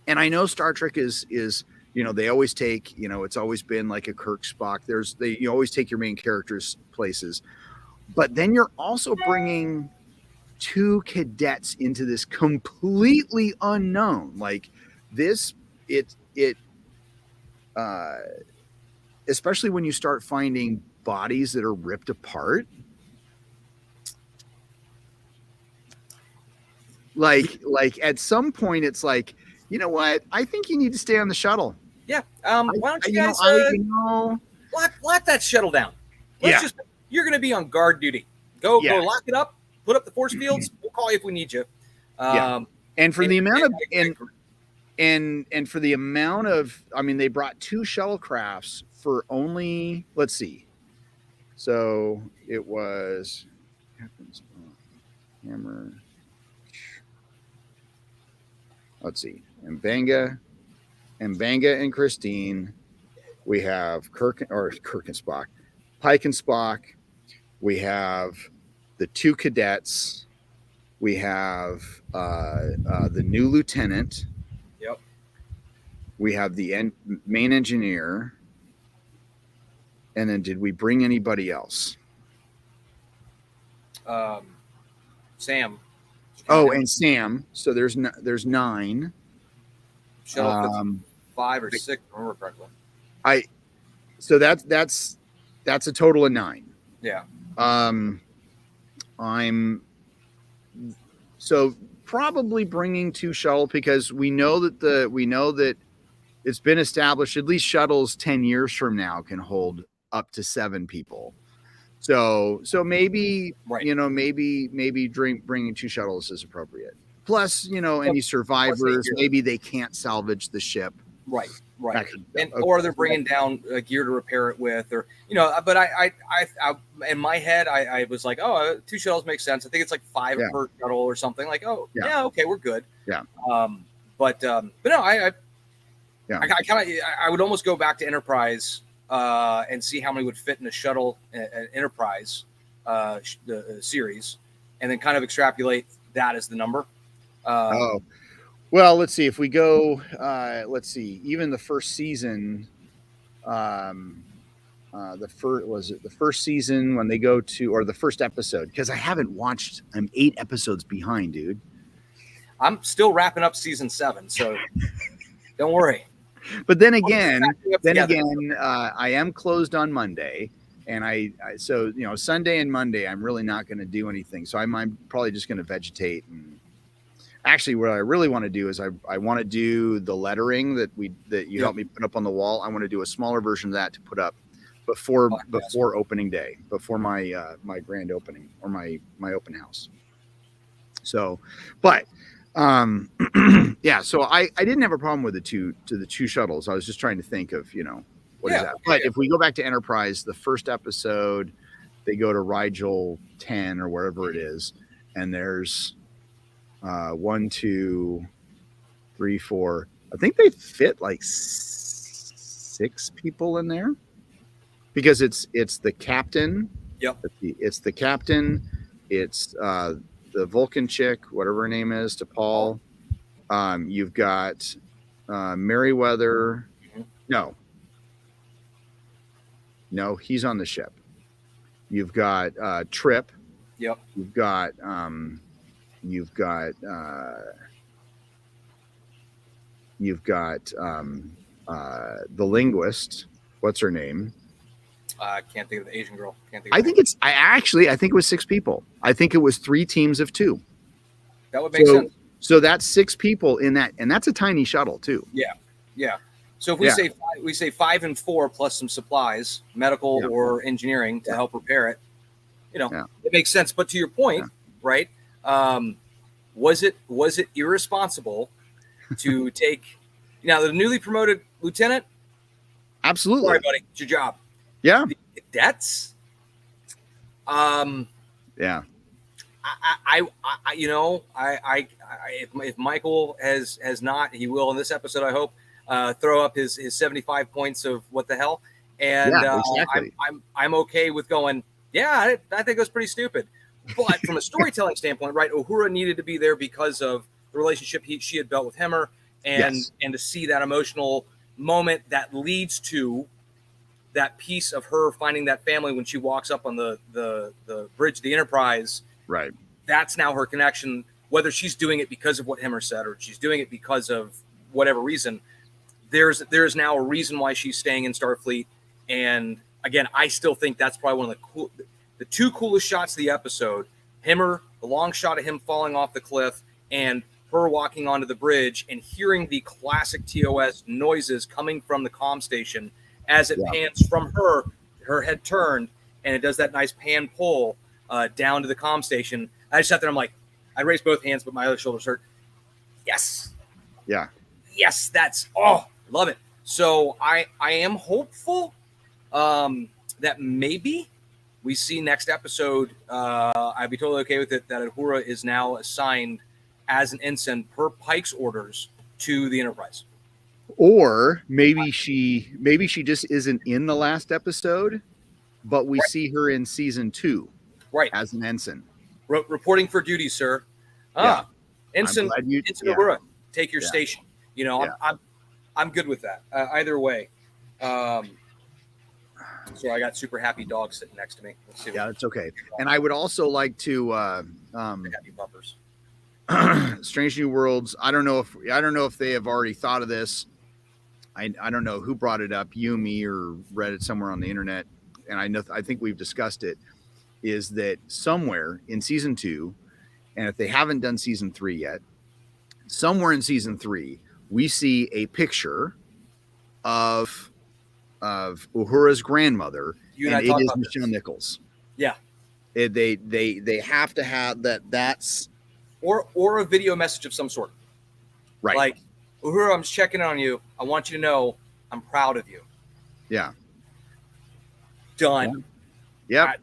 And I know Star Trek is, you know, they always take, you know, it's always been like a Kirk Spock. You always take your main characters places, but then you're also bringing 2 cadets into this completely unknown, like this, especially when you start finding bodies that are ripped apart. Like at some point it's like, you know what? I think you need to stay on the shuttle. Yeah. Why don't you guys lock that shuttle down? You're going to be on guard duty. Go lock it up. Put up the force fields. We'll call you if we need you. And for the amount of, I mean, they brought 2 shuttlecrafts for only, let's see. So it was Hammer. Let's see. M'Benga and Christine. We have Kirk and Spock, Pike and Spock. We have the 2 cadets. We have the new lieutenant. Yep. We have the main engineer. And then did we bring anybody else? Sam. Oh, and Sam. So there's 9. Shuttle 5 or 6, if I remember correctly. So that's a total of 9. Yeah. I'm so probably bringing 2 shuttle, because we know that it's been established at least shuttles 10 years from now can hold up to 7 people. So maybe, you know, maybe bringing 2 shuttles is appropriate. Plus, you know, any survivors, maybe they can't salvage the ship. Right. Or they're bringing down gear to repair it with, or, you know, but I in my head, I was like, 2 shuttles makes sense. I think it's like 5 per shuttle or something, like, okay, we're good. Yeah. But no, I would almost go back to Enterprise and see how many would fit in a shuttle Enterprise the series, and then kind of extrapolate that as the number. Well, let's see if we go. Let's see. Even the first season, the first season when they go to, or the first episode, because I haven't watched. I'm 8 episodes behind, dude. I'm still wrapping up season 7, so don't worry. But then again, I am closed on Monday, and so Sunday and Monday I'm really not going to do anything. So I'm probably just going to vegetate. And actually, what I really want to do is I want to do the lettering that you helped me put up on the wall. I want to do a smaller version of that to put up before opening day, before my my grand opening, or my open house. So, but yeah, so I didn't have a problem with the two shuttles. I was just trying to think of what is that. But if we go back to Enterprise, the first episode, they go to Rigel 10 or wherever it is, and there's 1, 2, 3, 4. I think they fit like 6 people in there, because it's the captain. Yep. It's the captain. It's the Vulcan chick, whatever her name is, to Paul. You've got Merriweather. No, he's on the ship. You've got Trip. Yep. You've got the linguist. What's her name? I can't think of the Asian girl. I think it was 6 people. I think it was 3 teams of 2. That would make sense. So that's 6 people in that, and that's a tiny shuttle too. Yeah. So if we say 5 and 4 plus some supplies, medical or engineering to help repair it, it makes sense. But to your point, right? Was it irresponsible to take the newly promoted lieutenant? Absolutely. Sorry, buddy, it's your job. Yeah. That's yeah. If Michael has not, he will in this episode, I hope, throw up his 75 points of what the hell. And exactly. I'm okay with going, I think it was pretty stupid. But from a storytelling standpoint, right, Uhura needed to be there because of the relationship she had built with Hemmer, and to see that emotional moment that leads to that piece of her finding that family when she walks up on the bridge of the Enterprise. Right. That's now her connection, whether she's doing it because of what Hemmer said or she's doing it because of whatever reason. There's now a reason why she's staying in Starfleet. And again, I still think that's probably one of the 2 coolest shots of the episode. Hemmer, the long shot of him falling off the cliff, and her walking onto the bridge and hearing the classic TOS noises coming from the comm station as it pans from her head turned, and it does that nice pan pull down to the comm station. I just sat there, I'm like, I raised both hands, but my other shoulders hurt. Yes. Yeah. Yes, love it. So I am hopeful that maybe we see next episode. I'd be totally okay with it that Uhura is now assigned as an ensign per Pike's orders to the Enterprise. Or maybe she just isn't in the last episode, but we see her in season 2, right, as an ensign. Reporting for duty, sir. Ensign Uhura, take your station. I'm good with that. Either way. So I got super happy dogs sitting next to me. Let's see. It's okay. And I would also like to happy bumpers. Strange New Worlds. I don't know if they have already thought of this. I don't know who brought it up, you, me, or read it somewhere on the internet, and I think we've discussed it. Is that somewhere in season 2, and if they haven't done season 3 yet, somewhere in season 3 we see a picture of Uhura's grandmother, and it is Michelle Nichols. Yeah, they have to have that. That's or a video message of some sort, right? Like, Uhura, I'm just checking on you. I want you to know I'm proud of you. Yeah. Done. Yeah.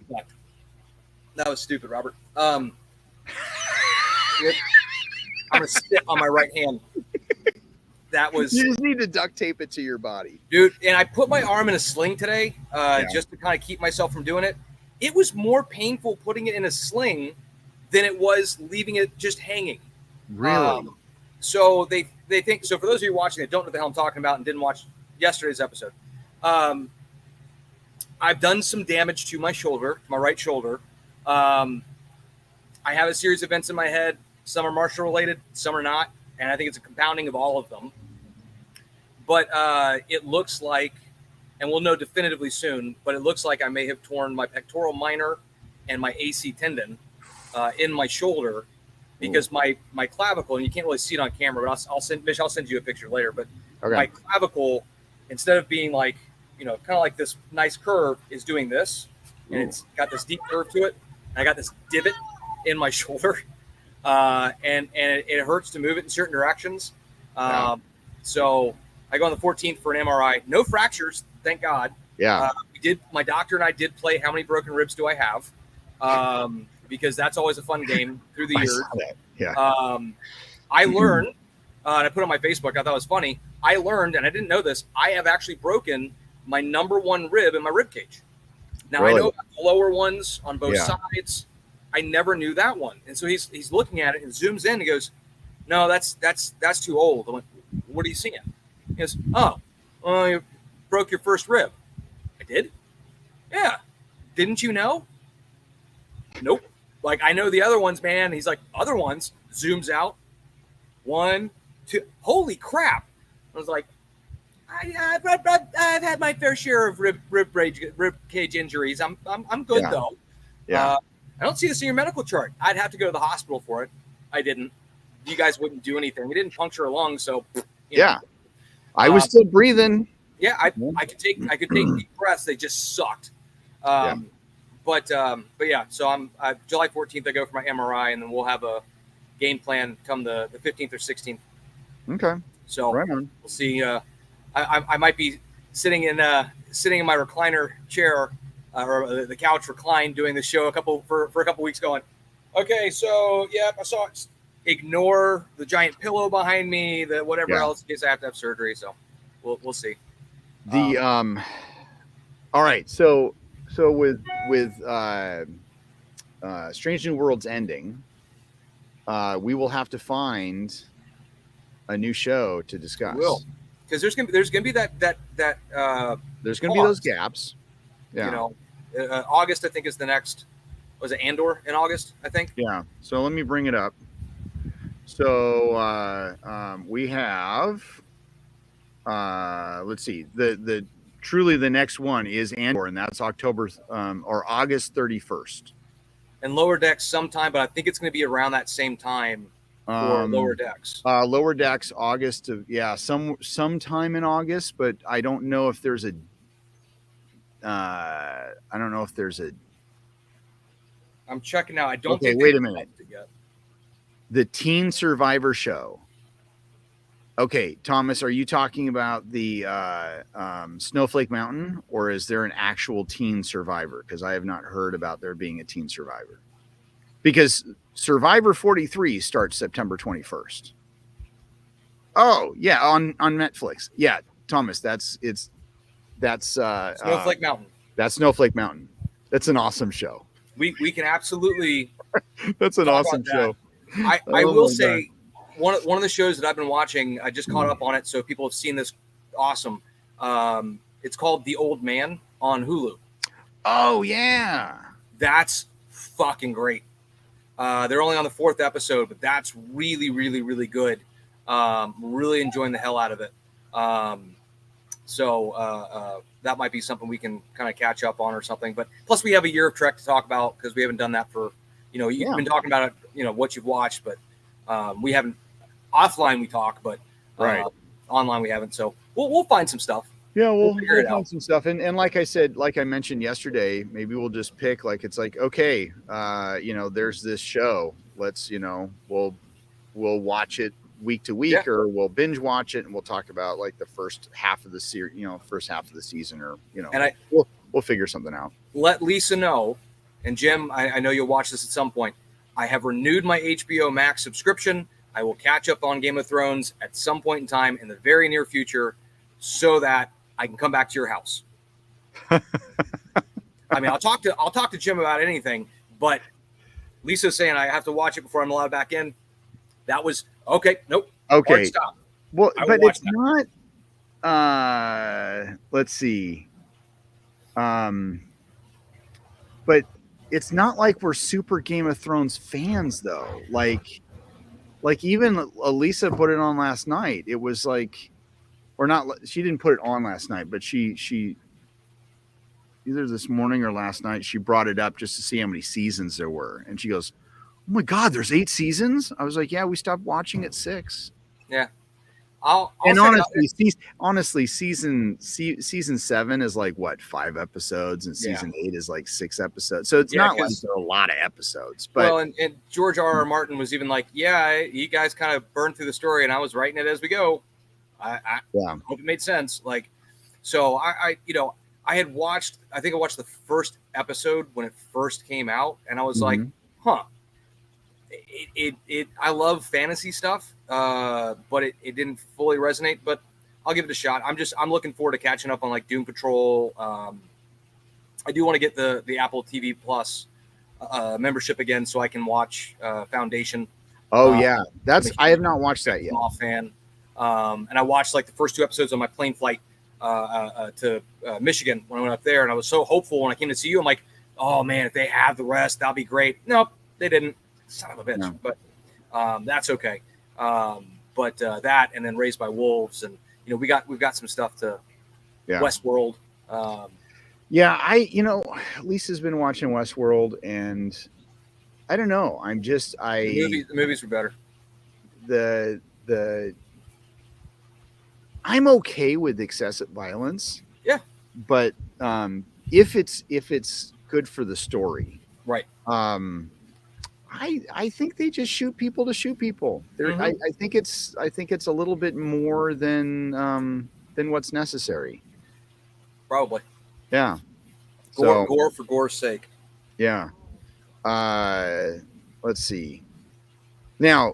That was stupid, Robert. I'm gonna spit on my right hand. That was. You just need to duct tape it to your body, dude. And I put my arm in a sling today, just to kind of keep myself from doing it. It was more painful putting it in a sling than it was leaving it just hanging. Really? So they think so. For those of you watching that don't know what the hell I'm talking about and didn't watch yesterday's episode, I've done some damage to my shoulder, my right shoulder. I have a series of events in my head. Some are martial related, some are not, and I think it's a compounding of all of them. But it looks like, and we'll know definitively soon, but it looks like I may have torn my pectoral minor and my AC tendon in my shoulder, because my clavicle, and you can't really see it on camera, but I'll send you a picture later. But my clavicle, instead of being like, kind of like this nice curve, is doing this, and it's got this deep curve to it. And I got this divot in my shoulder, and it hurts to move it in certain directions. So I go on the 14th for an MRI. No fractures, thank God. Yeah. My doctor and I did play How Many Broken Ribs Do I Have? Because that's always a fun game through the years. Yeah. I learned, and I put on my Facebook, I thought it was funny. I learned, and I didn't know this, I have actually broken my number one rib in my rib cage. Now, Really? I know about the lower ones on both sides. I never knew that one. And so he's looking at it and zooms in and goes, "No, that's too old." I went, "What are you seeing?" He goes, "Oh, you broke your first rib." I did? Yeah. Didn't you know? Nope. Like, I know the other ones, man. He's like, "Other ones?" Zooms out. 1, 2. Holy crap. I was like, I've had my fair share of rib cage injuries. I'm good though. Yeah. I don't see this in your medical chart. I'd have to go to the hospital for it. I didn't. You guys wouldn't do anything. We didn't puncture a lung, so you know. I was still breathing. Yeah, I could take deep breaths. They just sucked. But yeah. So I'm July 14th. I go for my MRI, and then we'll have a game plan come the 15th or 16th. Okay. So right on. We'll see. I might be sitting in my recliner chair or the couch reclined doing the show for a couple weeks going, okay, so I saw it. Ignore the giant pillow behind me, the whatever else, in case I have to have surgery. So we'll see. All right. So with Strange New Worlds ending, we will have to find a new show to discuss. We will. Because there's gonna be that there's gonna be those gaps. Yeah. August I think is the next. Was it Andor in August? I think. Yeah. So let me bring it up. So we have. Let's see. The truly the next one is Andor, and that's October or August 31st. And Lower Decks sometime, but I think it's going to be around that same time. For Lower Decks. Lower Decks, August of sometime in August, but I don't know if there's a. I'm checking now. I don't. Okay, wait a minute. The Teen Survivor show. Okay, Thomas, are you talking about the Snowflake Mountain, or is there an actual Teen Survivor? Because I have not heard about there being a Teen Survivor. Because Survivor 43 starts September 21st. Oh, yeah, on Netflix. Yeah, Thomas, that's Snowflake Mountain. That's Snowflake Mountain. That's an awesome show. We can absolutely. That's an awesome show. I will say one of the shows that I've been watching. I just caught up on it, so if people have seen this. Awesome. It's called The Old Man on Hulu. Oh yeah, that's fucking great. They're only on the 4th episode, but that's really, really, really good. Really enjoying the hell out of it. So that might be something we can kind of catch up on or something. But plus, we have a year of Trek to talk about because we haven't done that for, you've been talking about it, what you've watched, but we haven't. Offline we talk, but online we haven't. So we'll find some stuff. Yeah, we'll find some stuff. And like I said, like I mentioned yesterday, maybe we'll just pick okay, there's this show. Let's, we'll watch it week to week, or we'll binge watch it, and we'll talk about like the first half of the series, first half of the season, or and we'll figure something out. Let Lisa know, and Jim, I know you'll watch this at some point. I have renewed my HBO Max subscription. I will catch up on Game of Thrones at some point in time in the very near future, so that I can come back to your house. I mean, I'll talk to Jim about anything, but Lisa's saying I have to watch it before I'm allowed back in. That was okay. Nope. Hard Okay. stop. Well, I will but watch it's not. Let's see. But it's not like we're super Game of Thrones fans, though. Like even Elisa put it on last night. It was like, or not. She didn't put it on last night, but she either this morning or last night she brought it up just to see how many seasons there were, and she goes, "Oh my God, there's 8 seasons." I was like, "Yeah, we stopped watching at 6." Yeah. I'll And check it out. honestly, season 7 is like what, 5 episodes, and season 8 is like 6 episodes. So it's Yeah, not like 'cause- there are a lot of episodes. But Well, and George R.R. Martin was even like, yeah, you guys kind of burned through the story, and I was writing it as we go. I yeah, hope it made sense. Like, so I I had watched, I think I watched the first episode when it first came out, and I was like, huh. I love fantasy stuff, but it didn't fully resonate. But I'll give it a shot. I'm looking forward to catching up on like Doom Patrol. I do want to get the Apple TV Plus membership again so I can watch Foundation. oh yeah, I have not watched that yet. Fan, and I watched like the first 2 episodes on my plane flight to Michigan when I went up there, and I was so hopeful when I came to see you. I'm like, oh man, if they have the rest, that'll be great. Nope, they didn't. Son of a bitch. No. But that's okay. But that, and then Raised by Wolves, and we've got some stuff to Westworld. Lisa's been watching Westworld, and I don't know. The movies were better. I'm okay with excessive violence. Yeah. But if it's good for the story, right? I think they just shoot people to shoot people. I think it's a little bit more than what's necessary. Probably. Yeah. Gore for gore's sake. Yeah. Let's see. Now,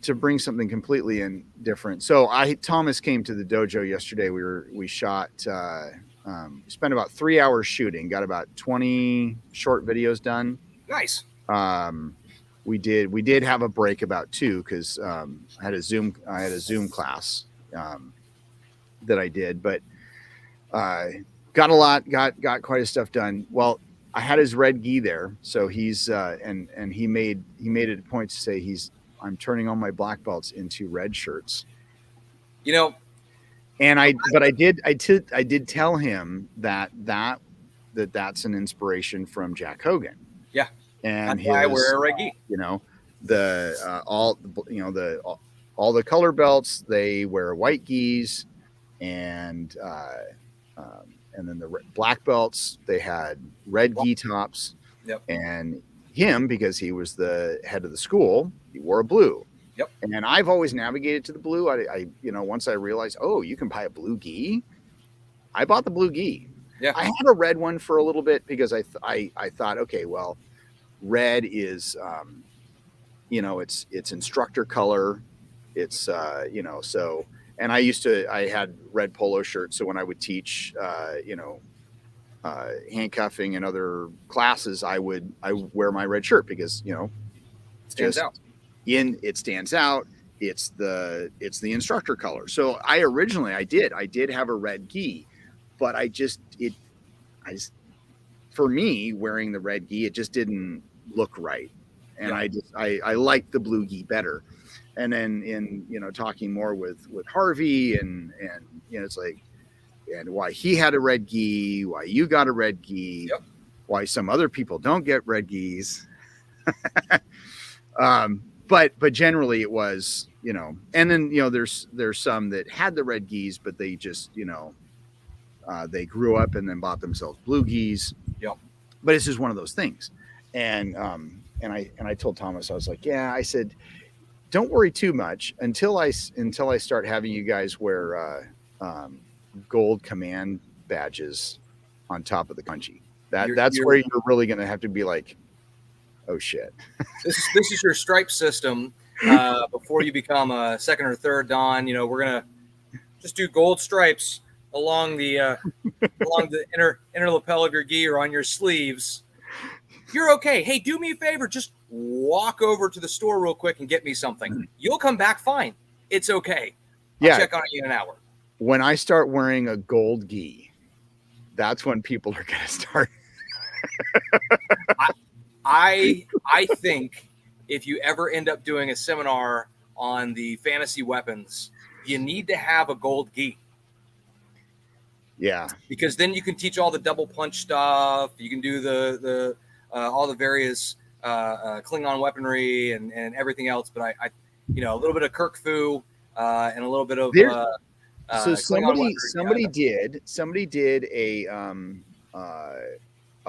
to bring something completely different. So Thomas came to the dojo yesterday. We shot. Spent about 3 hours shooting. Got about 20 short videos done. Nice. We did have a break about 2 because I had a Zoom class that I did, but got quite a stuff done. Well, I had his red gi there, so he's and he made it a point to say I'm turning all my black belts into red shirts. And I did tell him that's an inspiration from Jack Hogan. Yeah. And that's why I wear a red gi. All the color belts, they wear white gis, and then the black belts, they had red gi tops. Yep. And him, because he was the head of the school, he wore a blue. Yep. And I've always navigated to the blue. I once I realized, oh, you can buy a blue gi, I bought the blue gi. Yeah. I had a red one for a little bit because I thought, okay, well, red is it's instructor color. It's so, and I had red polo shirts, so when I would teach handcuffing and other classes, I would wear my red shirt because stands out. It stands out. It's the instructor color. So I did have a red gi, but for me, wearing the red gi, it just didn't look right. And I liked the blue gi better. And then in talking more with Harvey and it's like, and why he had a red gi, why you got a red gi, why some other people don't get red gis. But generally it was, and then there's some that had the red gis, but they just they grew up and then bought themselves blue gis. Yep. But it's just one of those things. And I told Thomas, I was like, yeah, I said, don't worry too much until I start having you guys wear gold command badges on top of the kanji. That's where you're really going to have to be like, oh shit. This is your stripe system. Before you become a second or third dan, we're gonna just do gold stripes along the inner lapel of your gi or on your sleeves. You're okay. Hey, do me a favor. Just walk over to the store real quick and get me something. You'll come back fine. it's okay. I'll Yeah. check on it in an hour. When I start wearing a gold gi, that's when people are going to start. I think if you ever end up doing a seminar on the fantasy weapons, you need to have a gold gi. Yeah. Because then you can teach all the double punch stuff. You can do the all the various Klingon weaponry and everything else. But I you know, a little bit of Kirk Fu and a little bit of so Klingon somebody did a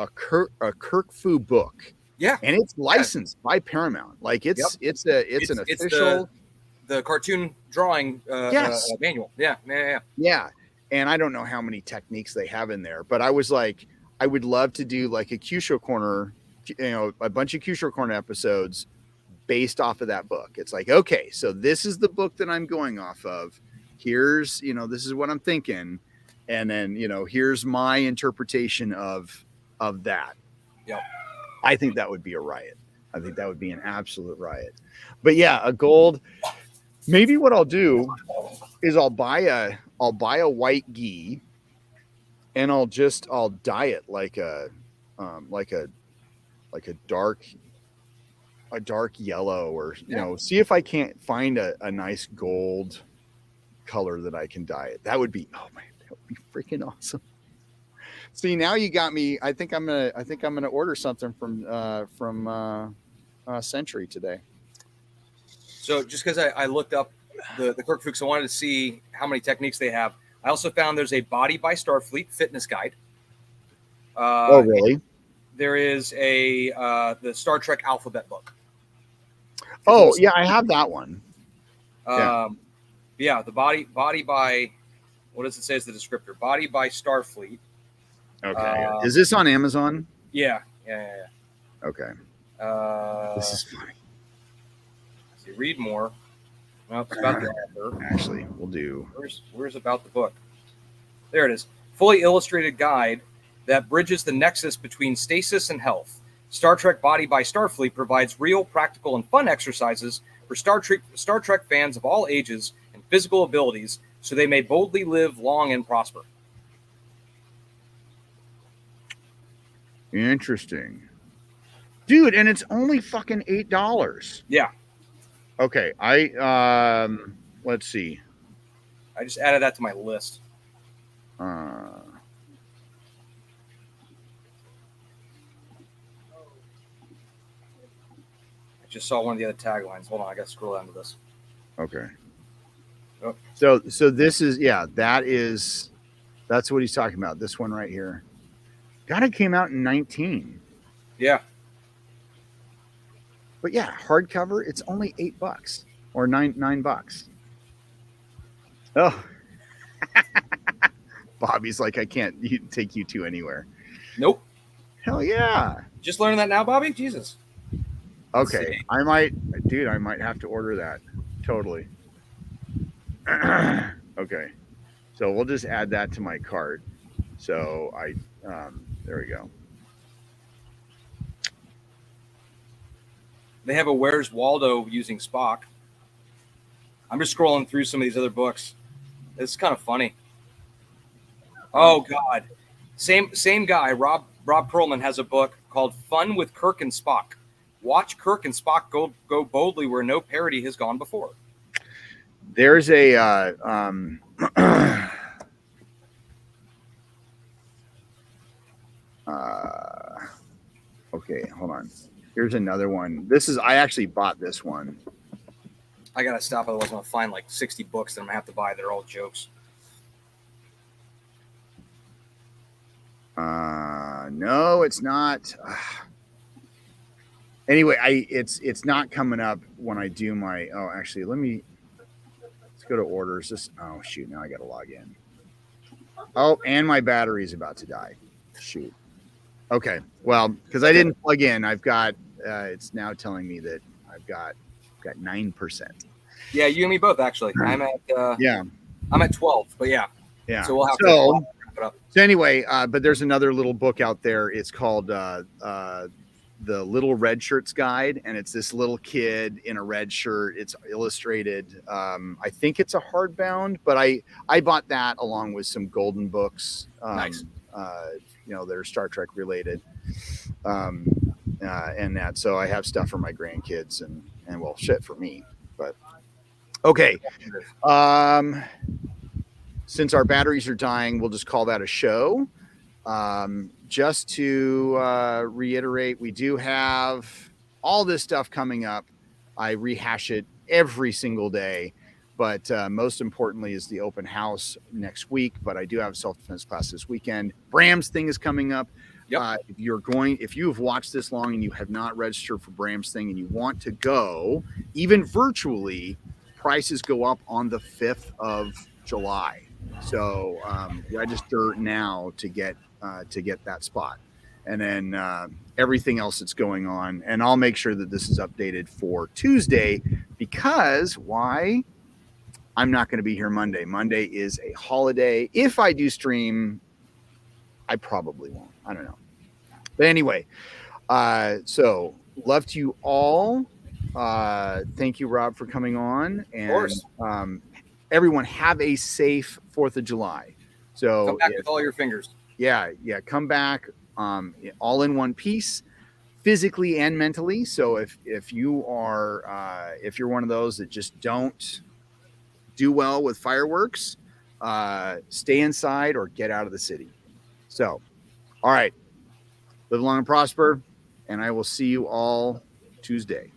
Kirk Fu book. Yeah, and it's licensed by Paramount. Like it's an official the cartoon drawing yes. Manual. Yeah. Yeah. And I don't know how many techniques they have in there, but I was like, I would love to do like a Q-Show Corner, you know, a bunch of Q-Show Corner episodes based off of that book. It's like, okay, so this is the book that I'm going off of. Here's, you know, this is what I'm thinking. And then, you know, here's my interpretation of that. Yep. I think that would be a riot. I think that would be an absolute riot. But yeah, a gold. Maybe what I'll do is I'll buy a white gi, and I'll dye it like a dark yellow, or you know, see if I can't find a nice gold color that I can dye it. That would be, oh man, that would be freaking awesome. See, now you got me. I think I'm gonna order something from Century today. So just because I looked up the Kirk Fuchs, I wanted to see how many techniques they have. I also found there's a Body by Starfleet fitness guide. Oh, really? There is the Star Trek alphabet book. Oh, yeah, I have that one. Yeah, the body by, what does it say as the descriptor? Body by Starfleet. Okay. Is this on Amazon? Yeah. Okay. This is funny. See, read more. Well, it's about the author. Actually, we'll do. Where's about the book? There it is. Fully illustrated guide that bridges the nexus between stasis and health. Star Trek Body by Starfleet provides real, practical, and fun exercises for Star Trek fans of all ages and physical abilities, so they may boldly live long and prosper. Interesting. Dude, and it's only fucking $8. Yeah. Okay, let's see. I just added that to my list. I just saw one of the other taglines. Hold on, I got to scroll down to this. Okay. Oh. So this is, yeah, that's what he's talking about. This one right here. God, it came out in 19. Yeah. But yeah, hardcover, it's only $8 or $9. Oh, Bobby's like, I can't take you two anywhere. Nope. Hell yeah. Just learning that now, Bobby? Jesus. Okay. I might have to order that. Totally. Okay. So we'll just add that to my cart. So there we go. They have a Where's Waldo using Spock. I'm just scrolling through some of these other books. It's kind of funny. Oh God, same guy. Rob Perlman has a book called Fun with Kirk and Spock. Watch Kirk and Spock go boldly where no parody has gone before. There's a okay, hold on. Here's another one. I actually bought this one. I gotta stop, otherwise I'm gonna find like 60 books that I'm gonna have to buy. They're all jokes. No, it's not. Anyway, it's not coming up when I do my. Oh, actually, let's go to orders. Oh shoot! Now I got to log in. Oh, and my battery's about to die. Shoot. Okay, well, because I didn't plug in, I've got. It's now telling me that I've got 9%. Yeah, you and me both actually. I'm at 12, but yeah. So we'll have to wrap it up. So anyway, but there's another little book out there. It's called The the Little Red Shirts guide, and it's this little kid in a red shirt. It's illustrated. I think it's a hardbound, but I bought that along with some golden books. Nice. That are Star Trek related. And that, so I have stuff for my grandkids and well, shit for me. But okay. Since our batteries are dying, we'll just call that a show. Just to reiterate, we do have all this stuff coming up. I rehash it every single day, but most importantly is the open house next week. But I do have a self-defense class this weekend. Bram's thing is coming up. Yep. If you have watched this long and you have not registered for Bram's thing and you want to go, even virtually, prices go up on the 5th of July. So register now to get that spot, and then everything else that's going on. And I'll make sure that this is updated for Tuesday, because why? I'm not going to be here Monday. Monday is a holiday. If I do stream, I probably won't. I don't know. But anyway, so love to you all. Thank you, Rob, for coming on. And of course. Everyone have a safe 4th of July. So Come back with all your fingers. Yeah. Come back all in one piece, physically and mentally. So if you are if you're one of those that just don't do well with fireworks, stay inside or get out of the city. So, all right, live long and prosper, and I will see you all Tuesday.